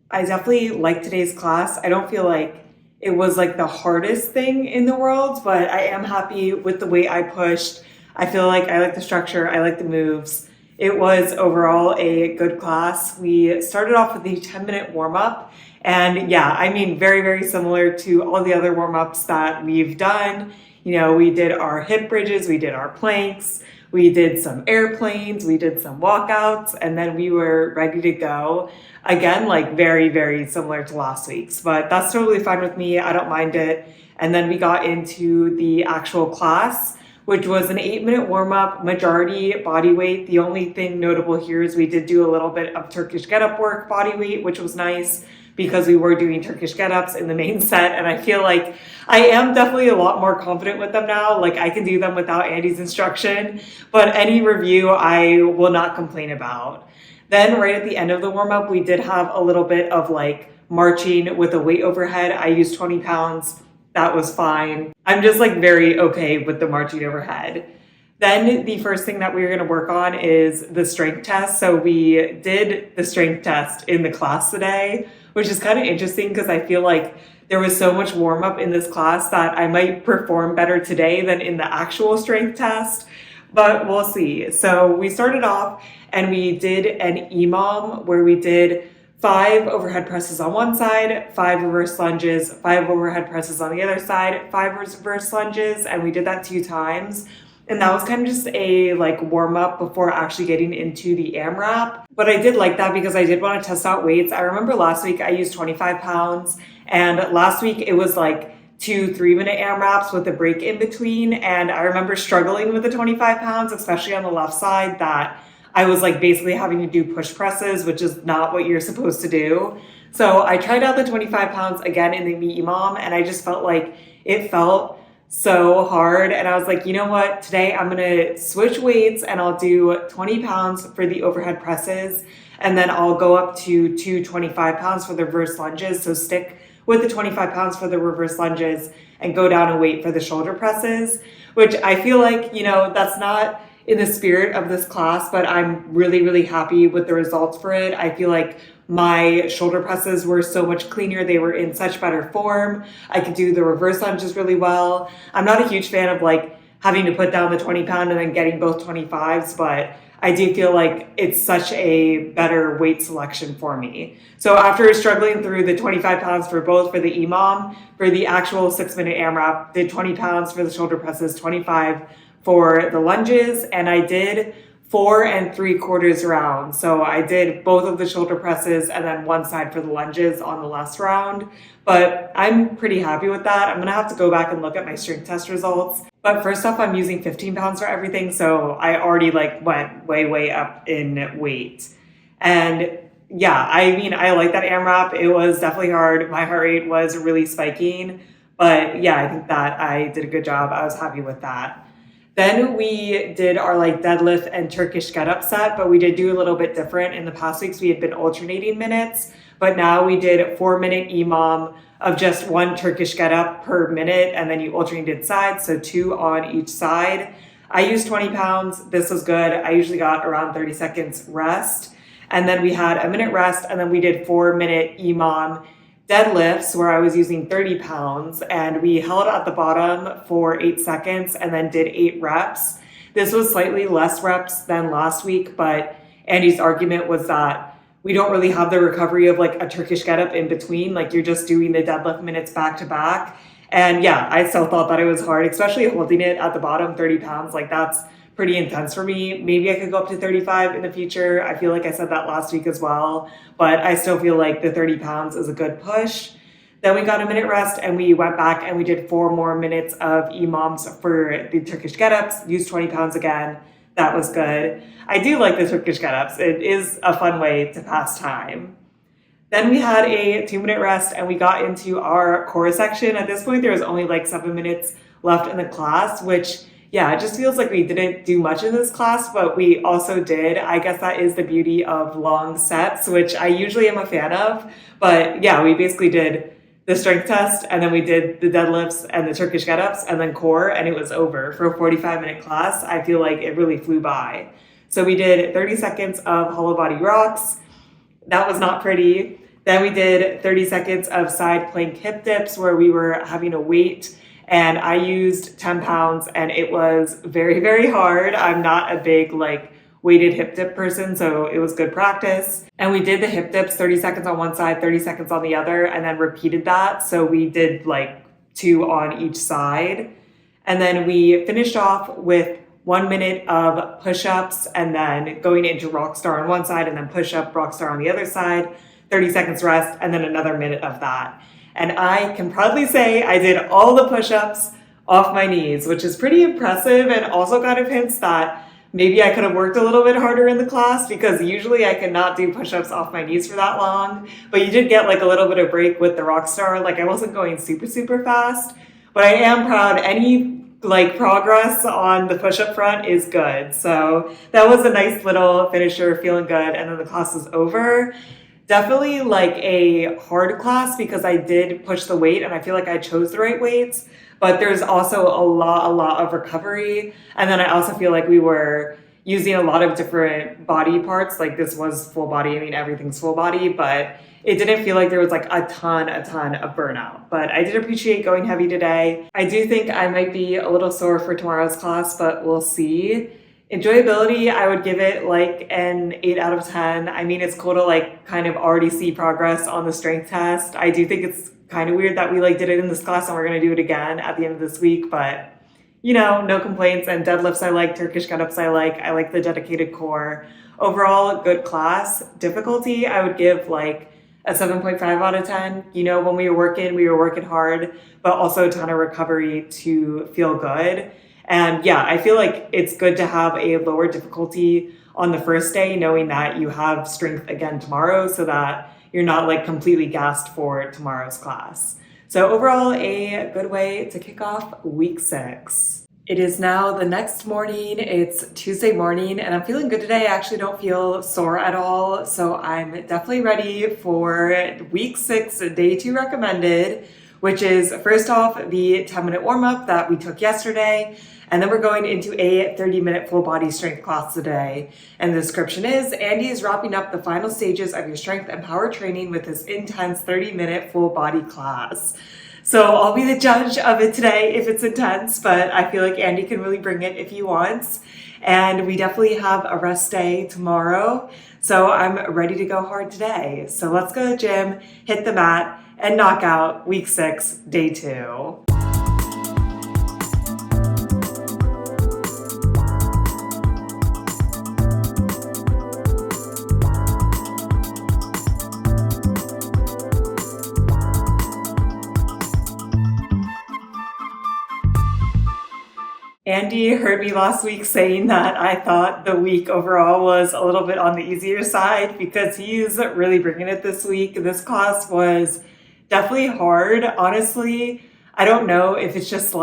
I definitely like today's class. I don't feel like it was like the hardest thing in the world, but I am happy with the weight I pushed. I feel like I like the structure, I like the moves. It was overall a good class. We started off with a 10-minute warm-up. And yeah, I mean, very, very similar to all the other warm-ups that we've done. We did our hip bridges, we did our planks, we did some airplanes, we did some walkouts, and then we were ready to go. Again, like very, very similar to last week's, but that's totally fine with me. I don't mind it. And then we got into the actual class, which was an 8-minute warm-up, majority body weight. The only thing notable here is we did do a little bit of Turkish get-up work body weight, which was nice because we were doing Turkish get-ups in the main set. And I feel like I am definitely a lot more confident with them now. Like I can do them without Andy's instruction, but any review I will not complain about. Then right at the end of the warm-up, we did have a little bit of like marching with a weight overhead. I used 20 pounds. That was fine. I'm just like very okay with the marching overhead. Then the first thing that we were going to work on is the strength test. So we did the strength test in the class today, which is kind of interesting because I feel like there was so much warm up in this class that I might perform better today than in the actual strength test, but we'll see. So we started off and we did an EMOM where we did 5 overhead presses on one side, 5 reverse lunges, 5 overhead presses on the other side, 5 reverse lunges, and we did that 2 times. And that was kind of just a like warm up before actually getting into the AMRAP. But I did like that because I did want to test out weights. I remember last week I used 25 pounds and last week it was like 2 3-minute AMRAPs with a break in between. And I remember struggling with the 25 pounds, especially on the left side, that I was like basically having to do push presses, which is not what you're supposed to do. So I tried out the 25 pounds again in the EMOM and I just felt like it felt so hard. And I was like, you know what, today I'm going to switch weights and I'll do 20 pounds for the overhead presses. And then I'll go up to 25 pounds for the reverse lunges. So stick with the 25 pounds for the reverse lunges and go down a weight for the shoulder presses, which I feel like, that's not in the spirit of this class, but I'm really, really happy with the results for it. I feel like my shoulder presses were so much cleaner. They were in such better form. I could do the reverse lunges really well. I'm not a huge fan of like having to put down the 20 pound and then getting both 25s, but I do feel like it's such a better weight selection for me. So after struggling through the 25 pounds for both for the EMOM, for the actual 6-minute AMRAP, did 20 pounds for the shoulder presses, 25 for the lunges, and I did 4 3/4 rounds. So I did both of the shoulder presses and then one side for the lunges on the last round. But I'm pretty happy with that. I'm gonna have to go back and look at my strength test results. But first off, I'm using 15 pounds for everything. So I already like went way, way up in weight. And yeah, I mean, I like that AMRAP. It was definitely hard. My heart rate was really spiking. But yeah, I think that I did a good job. I was happy with that. Then we did our like deadlift and Turkish get-up set, but we did do a little bit different. In the past weeks, we had been alternating minutes, but now we did a 4-minute EMOM of just 1 Turkish get-up per minute, and then you alternated sides, so 2 on each side. I used 20 pounds. This was good. I usually got around 30 seconds rest. And then we had a minute rest, and then we did 4-minute EMOM deadlifts where I was using 30 pounds and we held at the bottom for 8 seconds and then did 8 reps. This was slightly less reps than last week, but Andy's argument was that we don't really have the recovery of like a Turkish get-up in between. Like you're just doing the deadlift minutes back to back. And yeah, I still thought that it was hard, especially holding it at the bottom, 30 pounds. Like that's pretty intense for me. Maybe I could go up to 35 in the future. I feel like I said that last week as well, but I still feel like the 30 pounds is a good push. Then we got a minute rest and we went back and we did 4 more minutes of EMOMs for the Turkish get-ups, used 20 pounds again. That was good. I do like the Turkish get-ups. It is a fun way to pass time. Then we had a 2-minute rest and we got into our core section. At this point, there was only like 7 minutes left in the class, which yeah, it just feels like we didn't do much in this class, but we also did. I guess that is the beauty of long sets, which I usually am a fan of. But yeah, we basically did the strength test and then we did the deadlifts and the Turkish get-ups and then core, and it was over. For a 45-minute class, I feel like it really flew by. So we did 30 seconds of hollow body rocks. That was not pretty. Then we did 30 seconds of side plank hip dips where we were having a weight and I used 10 pounds and it was very, very hard. I'm not a big weighted hip dip person, so it was good practice. And we did the hip dips 30 seconds on one side, 30 seconds on the other, and then repeated that. So we did 2 on each side. And then we finished off with 1 minute of push-ups and then going into Rockstar on one side and then push-up Rockstar on the other side, 30 seconds rest, and then another minute of that. And I can proudly say I did all the push-ups off my knees, which is pretty impressive and also kind of hints that maybe I could have worked a little bit harder in the class, because usually I cannot do push-ups off my knees for that long. But you did get a little bit of break with the Rockstar. I wasn't going super, super fast, but I am proud. Any progress on the push-up front is good. So that was a nice little finisher, feeling good. And then the class was over. Definitely a hard class because I did push the weight and I feel like I chose the right weights, but there's also a lot of recovery. And then I also feel like we were using a lot of different body parts. This was full body. I mean, everything's full body, but it didn't feel like there was a ton of burnout. But I did appreciate going heavy today. I do think I might be a little sore for tomorrow's class, but we'll see. Enjoyability, I would give it an 8 out of 10. I mean, it's cool to kind of already see progress on the strength test. I do think it's kind of weird that we did it in this class and we're going to do it again at the end of this week, but no complaints. And deadlifts I like, Turkish get-ups I like the dedicated core. Overall, good class. Difficulty, I would give a 7.5 out of 10. When we were working hard, but also a ton of recovery to feel good. And yeah, I feel like it's good to have a lower difficulty on the first day, knowing that you have strength again tomorrow so that you're not completely gassed for tomorrow's class. So overall, a good way to kick off week 6. It is now the next morning. It's Tuesday morning and I'm feeling good today. I actually don't feel sore at all. So I'm definitely ready for week 6, day 2 recommended, which is first off the 10-minute warm-up that we took yesterday. And then we're going into a 30-minute full body strength class today. And the description is, Andy is wrapping up the final stages of your strength and power training with this intense 30-minute full body class. So I'll be the judge of it today if it's intense, but I feel like Andy can really bring it if he wants. And we definitely have a rest day tomorrow. So I'm ready to go hard today. So let's go to the gym, hit the mat, and knock out week 6, day 2. Andy heard me last week saying that I thought the week overall was a little bit on the easier side because he's really bringing it this week. This class was definitely hard. Honestly, I don't know if it's just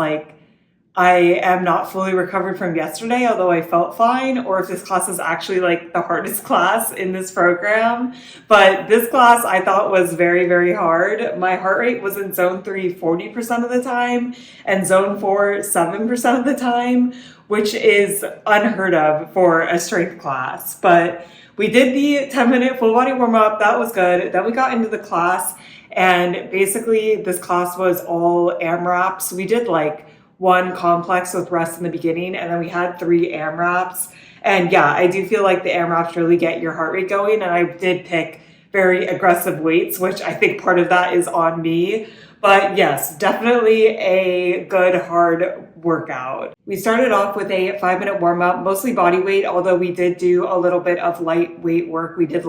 I am not fully recovered from yesterday, although I felt fine, or if this class is actually the hardest class in this program. But this class I thought was very, very hard. My heart rate was in zone 3 40% of the time and zone 4 7% of the time, which is unheard of for a strength class. But we did the 10-minute full body warm up. That was good. Then we got into the class, and basically this class was all AMRAPs. We did 1 complex with rest in the beginning, and then we had 3 AMRAPs. And yeah, I do feel like the AMRAPs really get your heart rate going, and I did pick very aggressive weights, which I think part of that is on me. But yes, definitely a good hard workout. We started off with a 5-minute warm-up, mostly body weight, although we did do a little bit of lightweight work. We did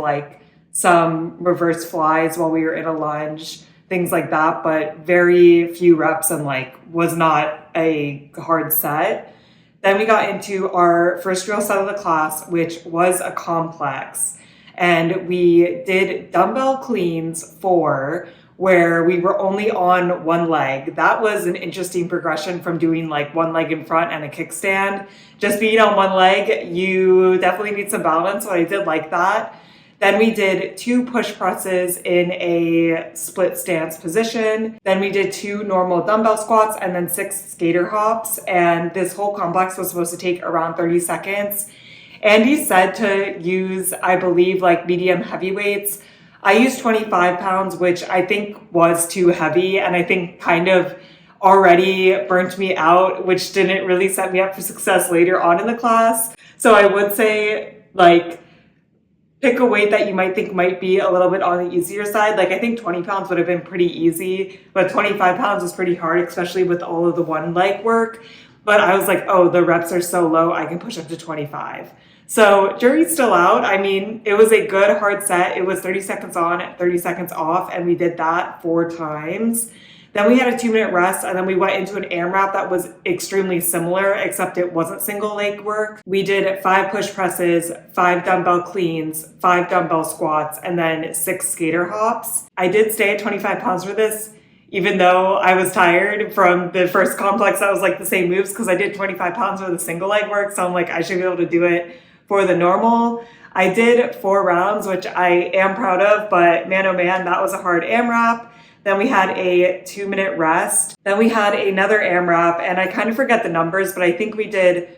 some reverse flies while we were in a lunge, things like that, but very few reps and was not a hard set. Then we got into our first real set of the class, which was a complex. And we did dumbbell cleans 4, where we were only on one leg. That was an interesting progression from doing one leg in front and a kickstand. Just being on one leg, you definitely need some balance, so I did like that. Then we did 2 push presses in a split stance position. Then we did 2 normal dumbbell squats and then 6 skater hops. And this whole complex was supposed to take around 30 seconds. Andy said to use, I believe, medium heavy weights. I used 25 pounds, which I think was too heavy. And I think kind of already burnt me out, which didn't really set me up for success later on in the class. So I would say, like, pick a weight that you might think might be a little bit on the easier side. Like, I think 20 pounds would have been pretty easy, but 25 pounds was pretty hard, especially with all of the one leg work. But I was like, oh, the reps are so low, I can push up to 25. So jury's still out. I mean, it was a good hard set. It was 30 seconds on, 30 seconds off, and we did that 4 times. Then we had a 2-minute rest, and then we went into an AMRAP that was extremely similar, except it wasn't single leg work. We did 5 push presses, 5 dumbbell cleans, 5 dumbbell squats, and then 6 skater hops. I did stay at 25 pounds for this, even though I was tired from the first complex that was like the same moves, because I did 25 pounds for the single leg work. So I'm like, I should be able to do it for the normal. I did 4 rounds, which I am proud of, but man, oh man, that was a hard AMRAP. Then we had a 2-minute rest. Then we had another AMRAP, and I kind of forget the numbers, but I think we did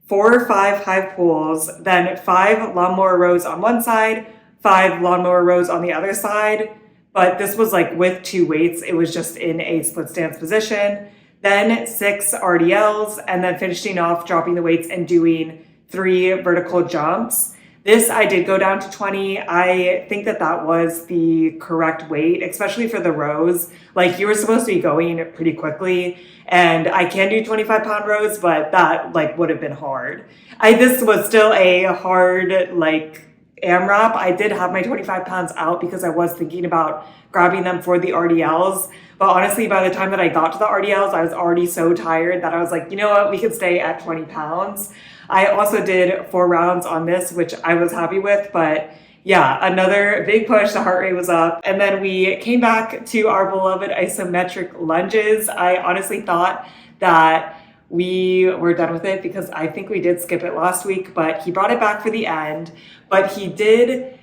4 or 5 high pulls, then 5 lawnmower rows on one side, 5 lawnmower rows on the other side. But this was like with 2 weights. It was just in a split stance position. Then 6 RDLs, and then finishing off dropping the weights and doing 3 vertical jumps. This, I did go down to 20. I think that that was the correct weight, especially for the rows. Like, you were supposed to be going pretty quickly, and I can do 25-pound rows, but that like would have been hard. This was still a hard like AMRAP. I did have my 25 pounds out because I was thinking about grabbing them for the RDLs. But honestly, by the time that I got to the RDLs, I was already so tired that I was like, you know what, we could stay at 20 pounds. I also did 4 rounds on this, which I was happy with, but yeah, another big push. The heart rate was up. And then we came back to our beloved isometric lunges. I honestly thought that we were done with it because I think we did skip it last week, but he brought it back for the end. But he did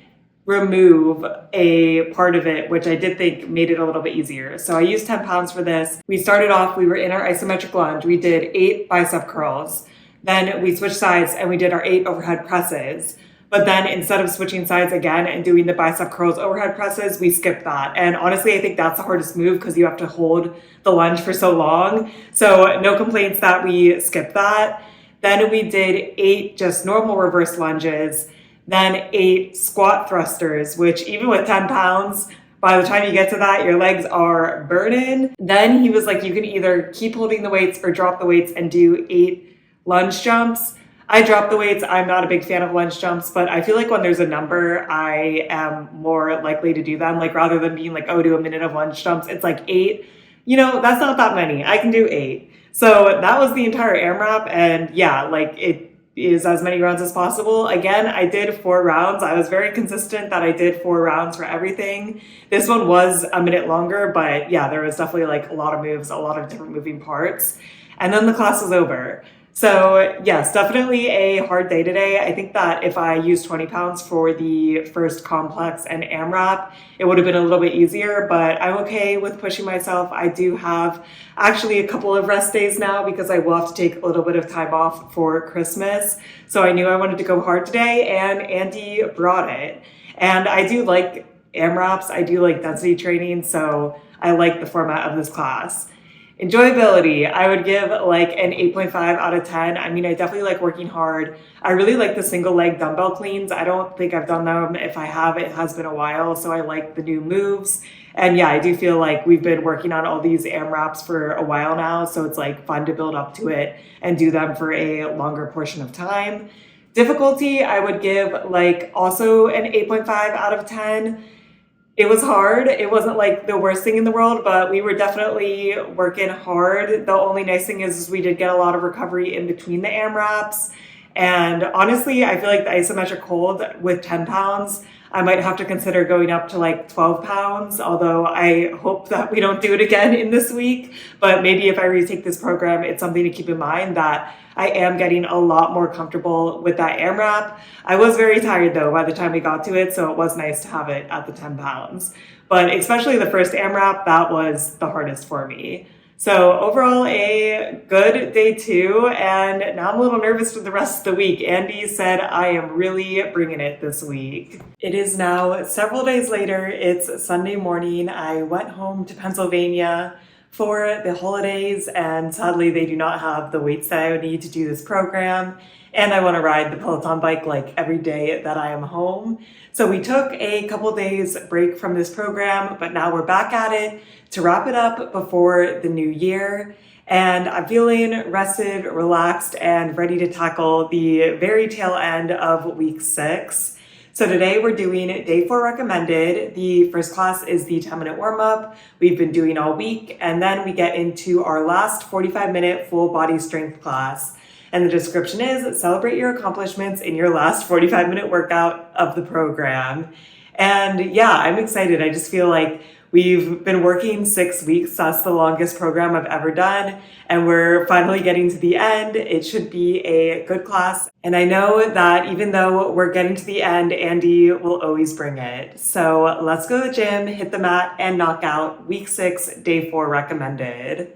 remove a part of it, which I did think made it a little bit easier. So I used 10 pounds for this. We started off, we were in our isometric lunge. We did 8 bicep curls. Then we switched sides and we did our 8 overhead presses. But then instead of switching sides again and doing the bicep curls overhead presses, we skipped that. And honestly, I think that's the hardest move because you have to hold the lunge for so long. So no complaints that we skipped that. Then we did 8 just normal reverse lunges. Then 8 squat thrusters, which even with 10 pounds, by the time you get to that, your legs are burning. Then he was like, you can either keep holding the weights or drop the weights and do 8 lunge jumps. I drop the weights. I'm not a big fan of lunge jumps, but I feel like when there's a number, I am more likely to do them. Like, rather than being like, oh, do a minute of lunge jumps, it's like 8. You know, that's not that many. I can do 8. So that was the entire AMRAP. And yeah, like, it is as many rounds as possible. Again, I did 4 rounds. I was very consistent that I did 4 rounds for everything. This one was a minute longer, but yeah, there was definitely like a lot of moves, a lot of different moving parts. And then the class was over. So yes, definitely a hard day today. I think that if I used 20 pounds for the first complex and AMRAP, it would have been a little bit easier, but I'm okay with pushing myself. I do have actually a couple of rest days now because I will have to take a little bit of time off for Christmas. So I knew I wanted to go hard today, and Andy brought it. And I do like AMRAPs. I do like density training, so I like the format of this class. Enjoyability, I would give like an 8.5 out of 10. I mean, I definitely like working hard. I really like the single leg dumbbell cleans. I don't think I've done them. If I have, it has been a while. So I like the new moves. And yeah, I do feel like we've been working on all these AMRAPs for a while now. So it's like fun to build up to it and do them for a longer portion of time. Difficulty, I would give like also an 8.5 out of 10. It was hard. It wasn't like the worst thing in the world, but we were definitely working hard. The only nice thing is we did get a lot of recovery in between the AMRAPs. And honestly, I feel like the isometric hold with 10 pounds, I might have to consider going up to like 12 pounds, although I hope that we don't do it again in this week. But maybe if I retake this program, it's something to keep in mind that I am getting a lot more comfortable with that AMRAP. I was very tired though by the time we got to it, so it was nice to have it at the 10 pounds. But especially the first AMRAP, that was the hardest for me. So overall, a good day 2, and now I'm a little nervous for the rest of the week. Andy said I am really bringing it this week. It is now several days later. It's Sunday morning. I went home to Pennsylvania for the holidays, and sadly they do not have the weights that I would need to do this program. And I want to ride the Peloton bike like every day that I am home. So we took a couple days break from this program, but now we're back at it to wrap it up before the new year. And I'm feeling rested, relaxed, and ready to tackle the very tail end of week 6. So today we're doing day 4 recommended. The first class is the 10-minute warm-up we've been doing all week, and then we get into our last 45-minute full body strength class. And the description is celebrate your accomplishments in your last 45-minute workout of the program. And yeah, I'm excited. I just feel like we've been working 6 weeks. That's the longest program I've ever done. And we're finally getting to the end. It should be a good class. And I know that even though we're getting to the end, Andy will always bring it. So let's go to the gym, hit the mat, and knock out week 6, day 4 recommended.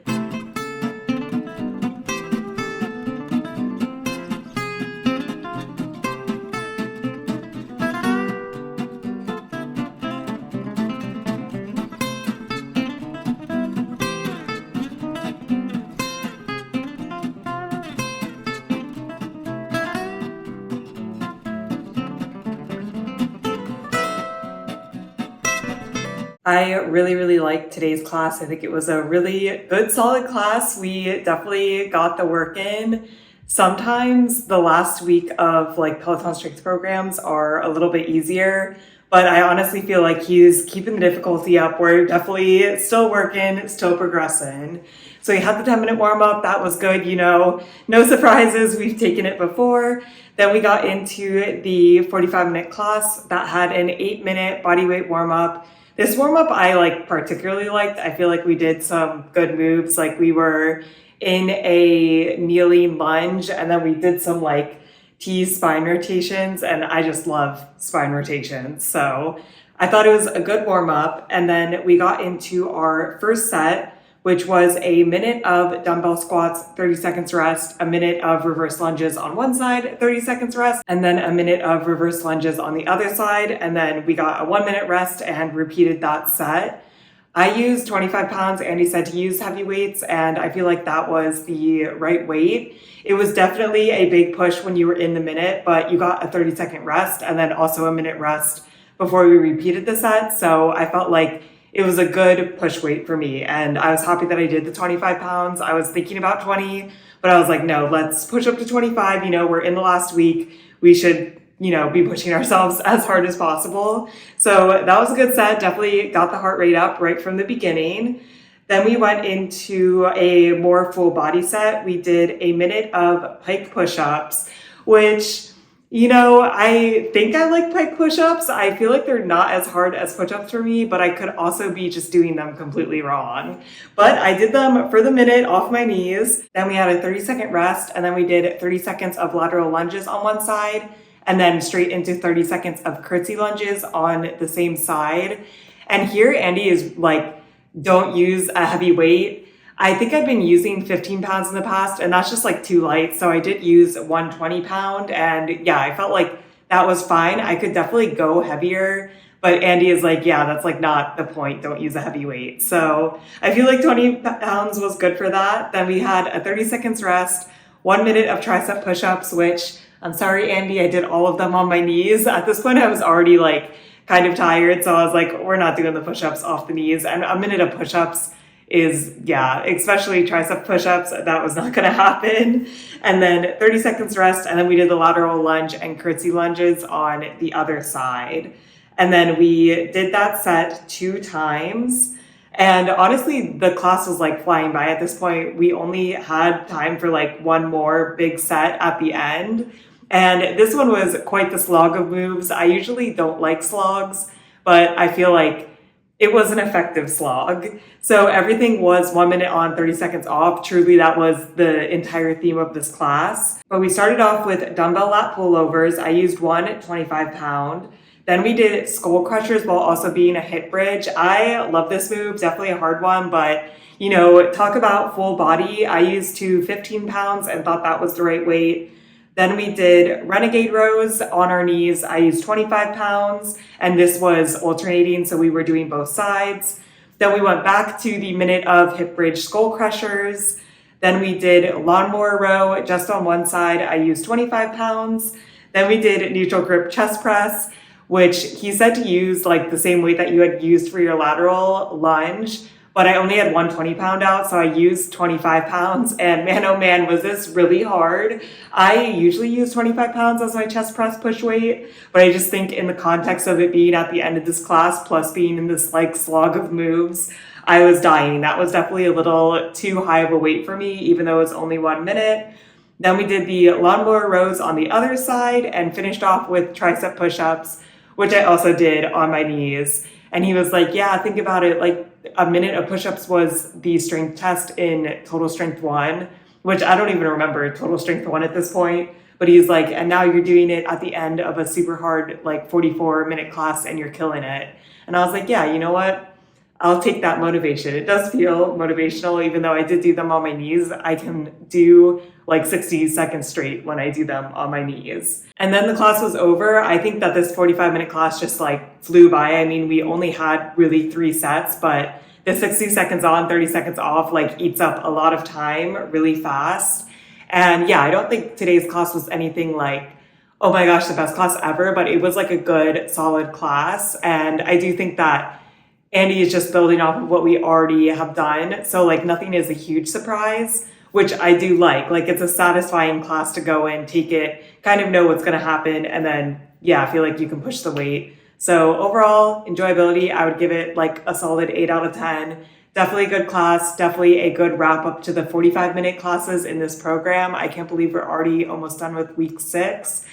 I really liked today's class. I think it was a really good, solid class. We definitely got the work in. Sometimes the last week of like Peloton strength programs are a little bit easier, but I honestly feel like he's keeping the difficulty up. We're definitely still working, still progressing. So we had the 10-minute warm up. That was good. No surprises. We've taken it before. Then we got into the 45-minute class that had an 8-minute bodyweight warm up. This warm-up I particularly liked. I feel like we did some good moves. Like we were in a kneeling lunge, and then we did some T spine rotations, and I just love spine rotations. So I thought it was a good warm-up. And then we got into our first set, which was a minute of dumbbell squats, 30 seconds rest, a minute of reverse lunges on one side, 30 seconds rest, and then a minute of reverse lunges on the other side. And then we got a 1-minute rest and repeated that set. I used 25 pounds. Andy said to use heavy weights, and I feel like that was the right weight. It was definitely a big push when you were in the minute, but you got a 30-second rest and then also a minute rest before we repeated the set. So I felt like it was a good push weight for me, and I was happy that I did the 25 pounds. I was thinking about 20, but I was like, no, let's push up to 25. We're in the last week. We should, be pushing ourselves as hard as possible. So that was a good set. Definitely got the heart rate up right from the beginning. Then we went into a more full body set. We did a minute of pike push-ups, which I think I like pike push-ups. I feel like they're not as hard as push-ups for me, but I could also be just doing them completely wrong. But I did them for the minute off my knees. Then we had a 30-second rest, and then we did 30 seconds of lateral lunges on one side, and then straight into 30 seconds of curtsy lunges on the same side. And here Andy is like, don't use a heavy weight. I think I've been using 15 pounds in the past, and that's just too light. So I did use 120 pound, and yeah, I felt like that was fine. I could definitely go heavier, but Andy is like, yeah, that's not the point. Don't use a heavy weight. So I feel like 20 pounds was good for that. Then we had a 30 seconds rest, 1 minute of tricep push-ups, which I'm sorry, Andy, I did all of them on my knees. At this point, I was already kind of tired. So I was like, we're not doing the push-ups off the knees. And a minute of push-ups is, especially tricep push-ups, that was not going to happen. And then 30 seconds rest, and then we did the lateral lunge and curtsy lunges on the other side. And then we did that set 2 times. And honestly, the class was flying by at this point. We only had time for one more big set at the end. And this one was quite the slog of moves. I usually don't like slogs, but I feel like it was an effective slog. So everything was 1 minute on, 30 seconds off. Truly, that was the entire theme of this class. But we started off with dumbbell lat pullovers. I used one 25 pound. Then we did skull crushers while also being a hip bridge. I love this move, definitely a hard one, but talk about full body. I used 15 pounds and thought that was the right weight. Then we did renegade rows on our knees. I used 25 pounds, and this was alternating, so we were doing both sides. Then we went back to the minute of hip bridge skull crushers. Then we did lawnmower row just on one side. I used 25 pounds. Then we did neutral grip chest press, which he said to use like the same weight that you had used for your lateral lunge, but I only had 120-pound out, so I used 25 pounds. And man, oh man, was this really hard. I usually use 25 pounds as my chest press push weight, but I just think in the context of it being at the end of this class, plus being in this like slog of moves, I was dying. That was definitely a little too high of a weight for me, even though it was only 1 minute. Then we did the lawnmower rows on the other side and finished off with tricep push-ups, which I also did on my knees. And he was like, yeah, think about it. Like a minute of push-ups was the strength test in total strength 1, which I don't even remember total strength 1 at this point. But he's like, and now you're doing it at the end of a super hard, like 44-minute class and you're killing it. And I was like, yeah, you know what? I'll take that motivation. It does feel motivational, even though I did do them on my knees. I can do like 60 seconds straight when I do them on my knees. And then the class was over. I think that this 45-minute class just like flew by. I mean, we only had really 3 sets, but the 60 seconds on, 30 seconds off like eats up a lot of time really fast. And yeah, I don't think today's class was anything like, oh my gosh, the best class ever, but it was like a good, solid class. And I do think that Andy is just building off of what we already have done. So like nothing is a huge surprise, which I do like. Like it's a satisfying class to go in, take it, kind of know what's going to happen. And then, yeah, I feel like you can push the weight. So overall enjoyability, I would give it like a solid 8 out of 10. Definitely a good class. Definitely a good wrap up to the 45-minute classes in this program. I can't believe we're already almost done with week 6.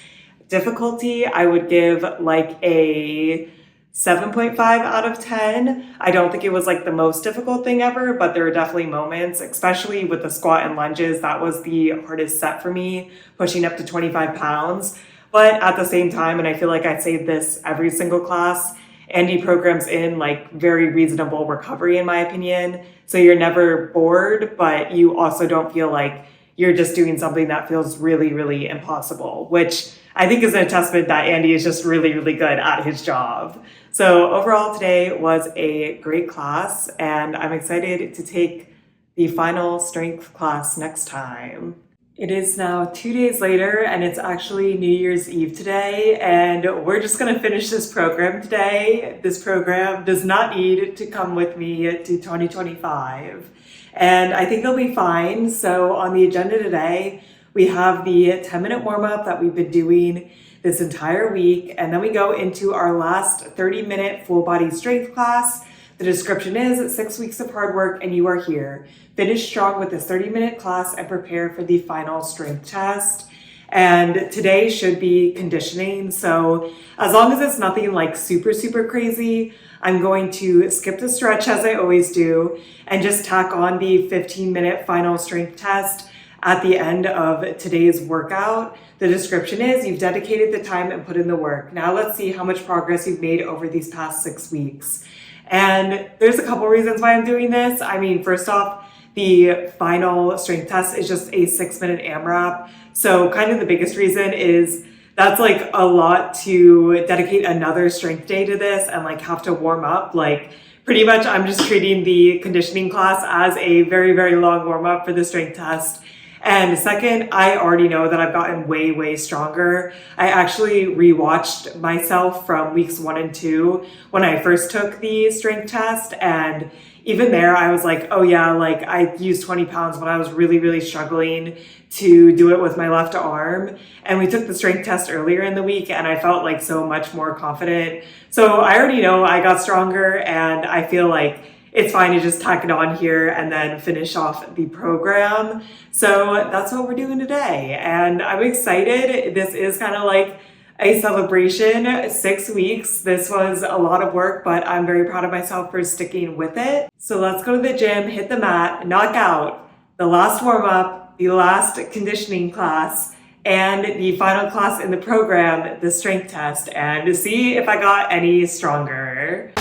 Difficulty, I would give like a 7.5 out of 10. I don't think it was like the most difficult thing ever, but there were definitely moments, especially with the squat and lunges. That was the hardest set for me, pushing up to 25 pounds. But at the same time, and I feel like I say this every single class, Andy programs in like very reasonable recovery in my opinion. So you're never bored, but you also don't feel like you're just doing something that feels really, really impossible, which I think is a testament that Andy is just really, really good at his job. So overall today was a great class and I'm excited to take the final strength class next time. It is now 2 days later and it's actually New Year's Eve today and we're just going to finish this program today. This program does not need to come with me to 2025 and I think it'll be fine. So on the agenda today, we have the 10-minute warm-up that we've been doing this entire week, and then we go into our last 30-minute full-body strength class. The description is 6 weeks of hard work and you are here. Finish strong with this 30-minute class and prepare for the final strength test. And today should be conditioning, so as long as it's nothing like super, super crazy, I'm going to skip the stretch as I always do and just tack on the 15-minute final strength test at the end of today's workout. The description is you've dedicated the time and put in the work. Now let's see how much progress you've made over these past 6 weeks. And there's a couple reasons why I'm doing this. I mean, first off, the final strength test is just a 6-minute AMRAP. So kind of the biggest reason is that's like a lot to dedicate another strength day to this and like have to warm up. Like pretty much I'm just treating the conditioning class as a very, very long warm up for the strength test. And second, I already know that I've gotten way, way stronger. I actually rewatched myself from weeks 1 and 2 when I first took the strength test. And even there, I was like, oh yeah, like I used 20 pounds when I was really, really struggling to do it with my left arm. And we took the strength test earlier in the week and I felt like so much more confident. So I already know I got stronger and I feel like it's fine to just tack it on here and then finish off the program. So that's what we're doing today. And I'm excited. This is kind of like a celebration. 6 weeks. This was a lot of work, but I'm very proud of myself for sticking with it. So let's go to the gym, hit the mat, knock out the last warm up, the last conditioning class, and the final class in the program, the strength test, and see if I got any stronger.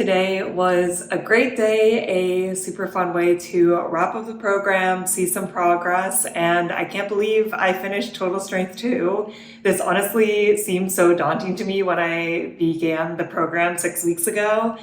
Today was a great day, a super fun way to wrap up the program, see some progress, and I can't believe I finished Total Strength 2. This honestly seemed so daunting to me when I began the program 6 weeks ago,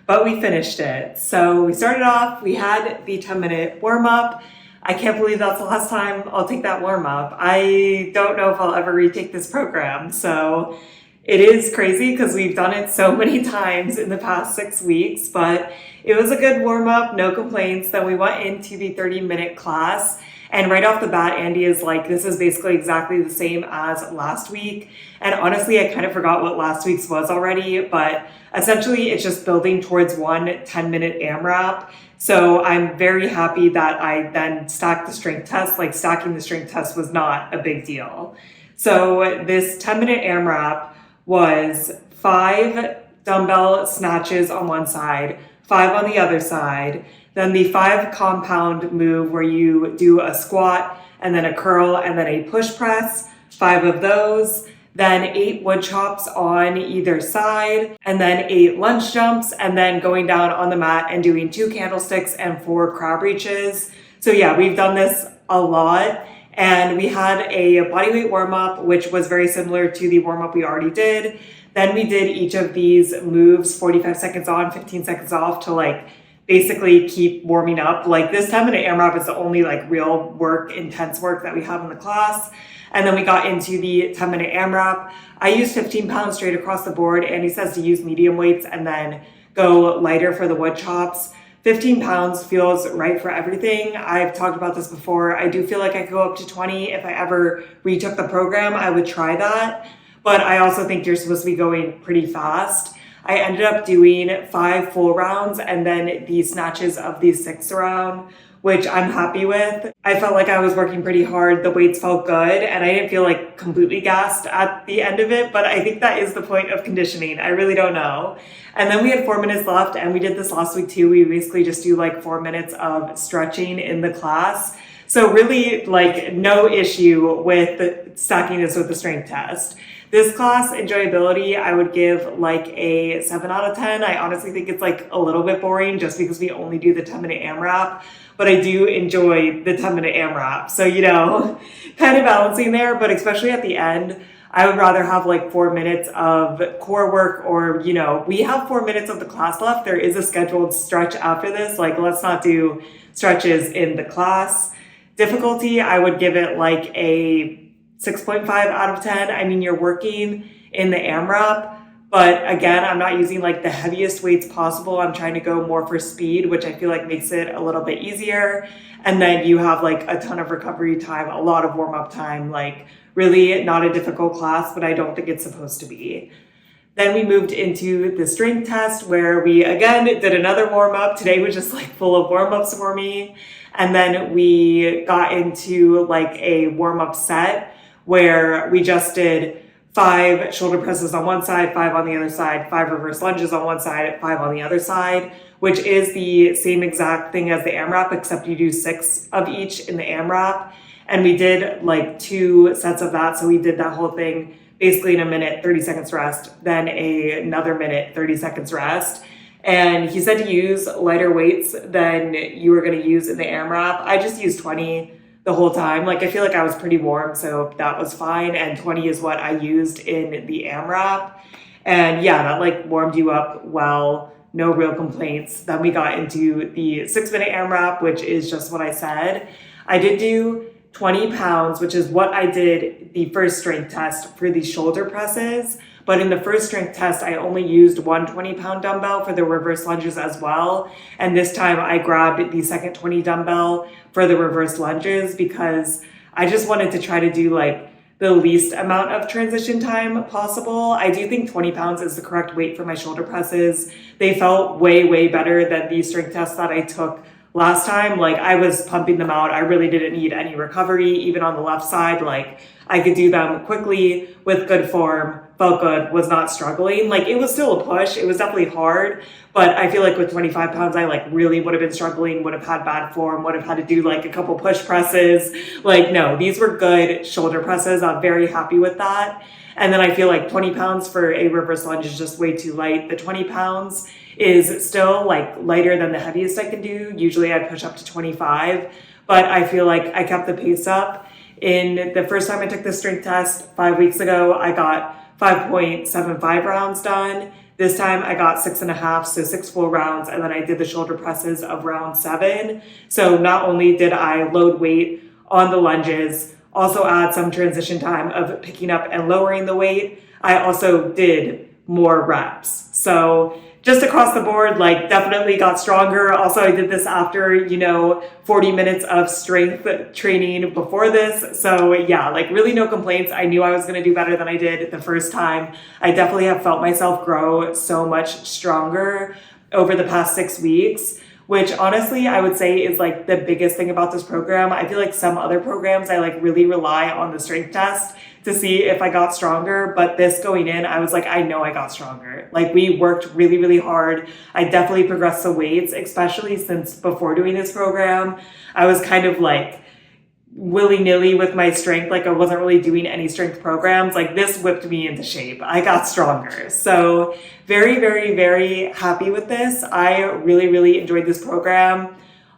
but we finished it. So we started off, we had the 10-minute warm-up. I can't believe that's the last time I'll take that warm-up. I don't know if I'll ever retake this program, so it is crazy because we've done it so many times in the past 6 weeks, but it was a good warm-up, no complaints. Then we went into the 30-minute class, and right off the bat, Andy is like, this is basically exactly the same as last week. And honestly, I kind of forgot what last week's was already, but essentially it's just building towards one 10-minute AMRAP. So I'm very happy that I then stacked the strength test. Like, stacking the strength test was not a big deal. So this 10-minute AMRAP was 5 dumbbell snatches on one side, 5 on the other side, then the 5 compound move where you do a squat and then a curl and then a push press, 5 of those, then 8 wood chops on either side, and then 8 lunge jumps, and then going down on the mat and doing 2 candlesticks and 4 crab reaches. So yeah, we've done this a lot. And we had a bodyweight warm-up, which was very similar to the warm-up we already did. Then we did each of these moves 45 seconds on, 15 seconds off to like basically keep warming up. Like, this 10-minute AMRAP is the only like real work, intense work that we have in the class. And then we got into the 10-minute AMRAP. I used 15 pounds straight across the board, and he says to use medium weights and then go lighter for the wood chops. 15 pounds feels right for everything. I've talked about this before. I do feel like I could go up to 20. If I ever retook the program, I would try that. But I also think you're supposed to be going pretty fast. I ended up doing 5 full rounds and then the snatches of the 6th round, which I'm happy with. I felt like I was working pretty hard. The weights felt good, and I didn't feel like completely gassed at the end of it, but I think that is the point of conditioning. I really don't know. And then we had 4 minutes left, and we did this last week too. We basically just do like 4 minutes of stretching in the class. So really, like, no issue with stacking this with the strength test. This class, enjoyability, I would give like a 7 out of 10. I honestly think it's like a little bit boring just because we only do the 10-minute AMRAP, but I do enjoy the 10-minute AMRAP. So, you know, kind of balancing there, but especially at the end, I would rather have like 4 minutes of core work, or, you know, we have 4 minutes of the class left. There is a scheduled stretch after this. Like, let's not do stretches in the class. Difficulty, I would give it like a 6.5 out of 10. I mean, you're working in the AMRAP, but again, I'm not using like the heaviest weights possible. I'm trying to go more for speed, which I feel like makes it a little bit easier. And then you have like a ton of recovery time, a lot of warm-up time, like really not a difficult class, but I don't think it's supposed to be. Then we moved into the strength test where we again did another warm-up. Today was just like full of warm-ups for me. And then we got into like a warm-up set where we just did 5 shoulder presses on one side, 5 on the other side, 5 reverse lunges on one side, 5 on the other side, which is the same exact thing as the AMRAP, except you do 6 of each in the AMRAP. And we did like 2 sets of that. So we did that whole thing basically in a minute, 30 seconds rest, then another minute, 30 seconds rest. And he said to use lighter weights than you were going to use in the AMRAP. I just used 20 the whole time. Like, I feel like I was pretty warm, so that was fine. And 20 is what I used in the AMRAP. And yeah, that like warmed you up well, no real complaints. Then we got into the 6-minute AMRAP, which is just what I said. I did do 20 pounds, which is what I did the first strength test for the shoulder presses. But in the first strength test, I only used one 20-pound dumbbell for the reverse lunges as well. And this time I grabbed the second 20 dumbbell for the reverse lunges because I just wanted to try to do like the least amount of transition time possible. I do think 20 pounds is the correct weight for my shoulder presses. They felt way, way better than the strength tests that I took last time. Like, I was pumping them out. I really didn't need any recovery, even on the left side. Like, I could do them quickly with good form, felt good, was not struggling. Like it was still a push. It was definitely hard, but I feel like with 25 pounds, I like really would have been struggling, would have had bad form, would have had to do like a couple push presses. Like, no, these were good shoulder presses. I'm very happy with that. And then I feel like 20 pounds for a reverse lunge is just way too light. The 20 pounds is still like lighter than the heaviest I can do. Usually I push up to 25, but I feel like I kept the pace up. In the first time I took the strength test 5 weeks ago, I got 5.75 rounds done. This time I got 6.5, so 6 full rounds, and then I did the shoulder presses of round 7. So not only did I load weight on the lunges, also add some transition time of picking up and lowering the weight, I also did more reps. So just across the board, like definitely got stronger. Also, I did this after, 40 minutes of strength training before this. So yeah, like really no complaints. I knew I was going to do better than I did the first time. I definitely have felt myself grow so much stronger over the past 6 weeks, which honestly, I would say is like the biggest thing about this program. I feel like some other programs, I like really rely on the strength test to see if I got stronger. But this going in, I was like, I know I got stronger. Like we worked really, really hard. I definitely progressed the weights, especially since before doing this program, I was kind of like willy-nilly with my strength. Like I wasn't really doing any strength programs. Like this whipped me into shape. I got stronger. So very, very, very happy with this. I really, really enjoyed this program.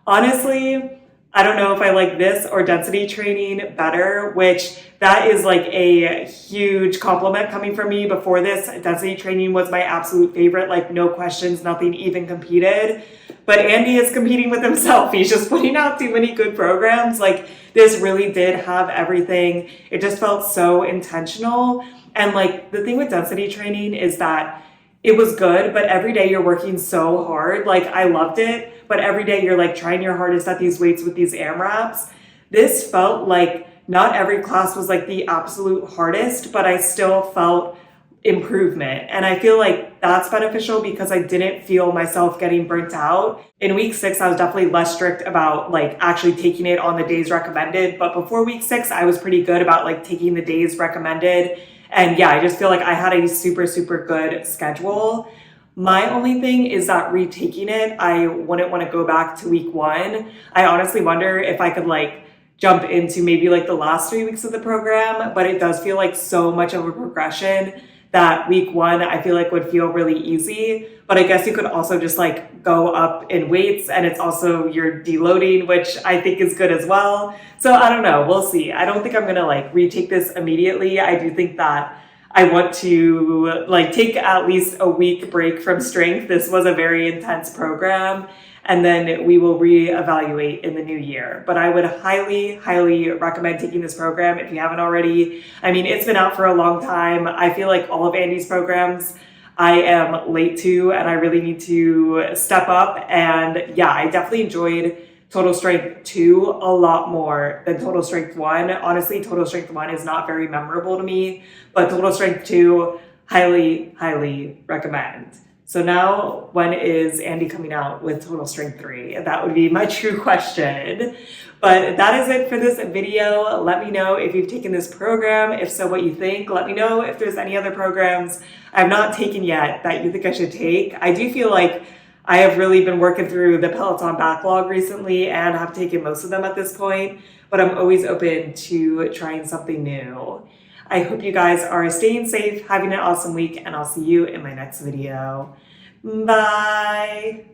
Honestly, I don't know if I like this or density training better, which that is like a huge compliment coming from me. Before this, density training was my absolute favorite, like no questions, nothing even competed. But Andy is competing with himself. He's just putting out too many good programs. Like this really did have everything. It just felt so intentional. And like the thing with density training is that it was good, but every day you're working so hard. Like I loved it, but every day you're like trying your hardest at these weights with these AMRAPs. This felt like not every class was like the absolute hardest, but I still felt improvement. And I feel like that's beneficial because I didn't feel myself getting burnt out. In week 6, I was definitely less strict about like actually taking it on the days recommended. But before week 6, I was pretty good about like taking the days recommended. And yeah, I just feel like I had a super, super good schedule. My only thing is that retaking it, I wouldn't want to go back to week 1. I honestly wonder if I could like jump into maybe like the last 3 weeks of the program, but it does feel like so much of a progression that week 1 I feel like would feel really easy. But I guess you could also just like go up in weights, and it's also you're deloading, which I think is good as well. So I don't know, we'll see. I don't think I'm gonna like retake this immediately. I do think that I want to like take at least a week break from strength. This was a very intense program, and then we will reevaluate in the new year. But I would highly, highly recommend taking this program if you haven't already. I mean, it's been out for a long time. I feel like all of Andy's programs I am late to, and I really need to step up. And yeah, I definitely enjoyed Total Strength 2 a lot more than Total Strength 1. Honestly, Total Strength 1 is not very memorable to me, but Total Strength 2, highly, highly recommend. So now, when is Andy coming out with Total Strength 3? That would be my true question. But that is it for this video. Let me know if you've taken this program. If so, what you think. Let me know if there's any other programs I've not taken yet that you think I should take. I do feel like I have really been working through the Peloton backlog recently and have taken most of them at this point, but I'm always open to trying something new. I hope you guys are staying safe, having an awesome week, and I'll see you in my next video. Bye!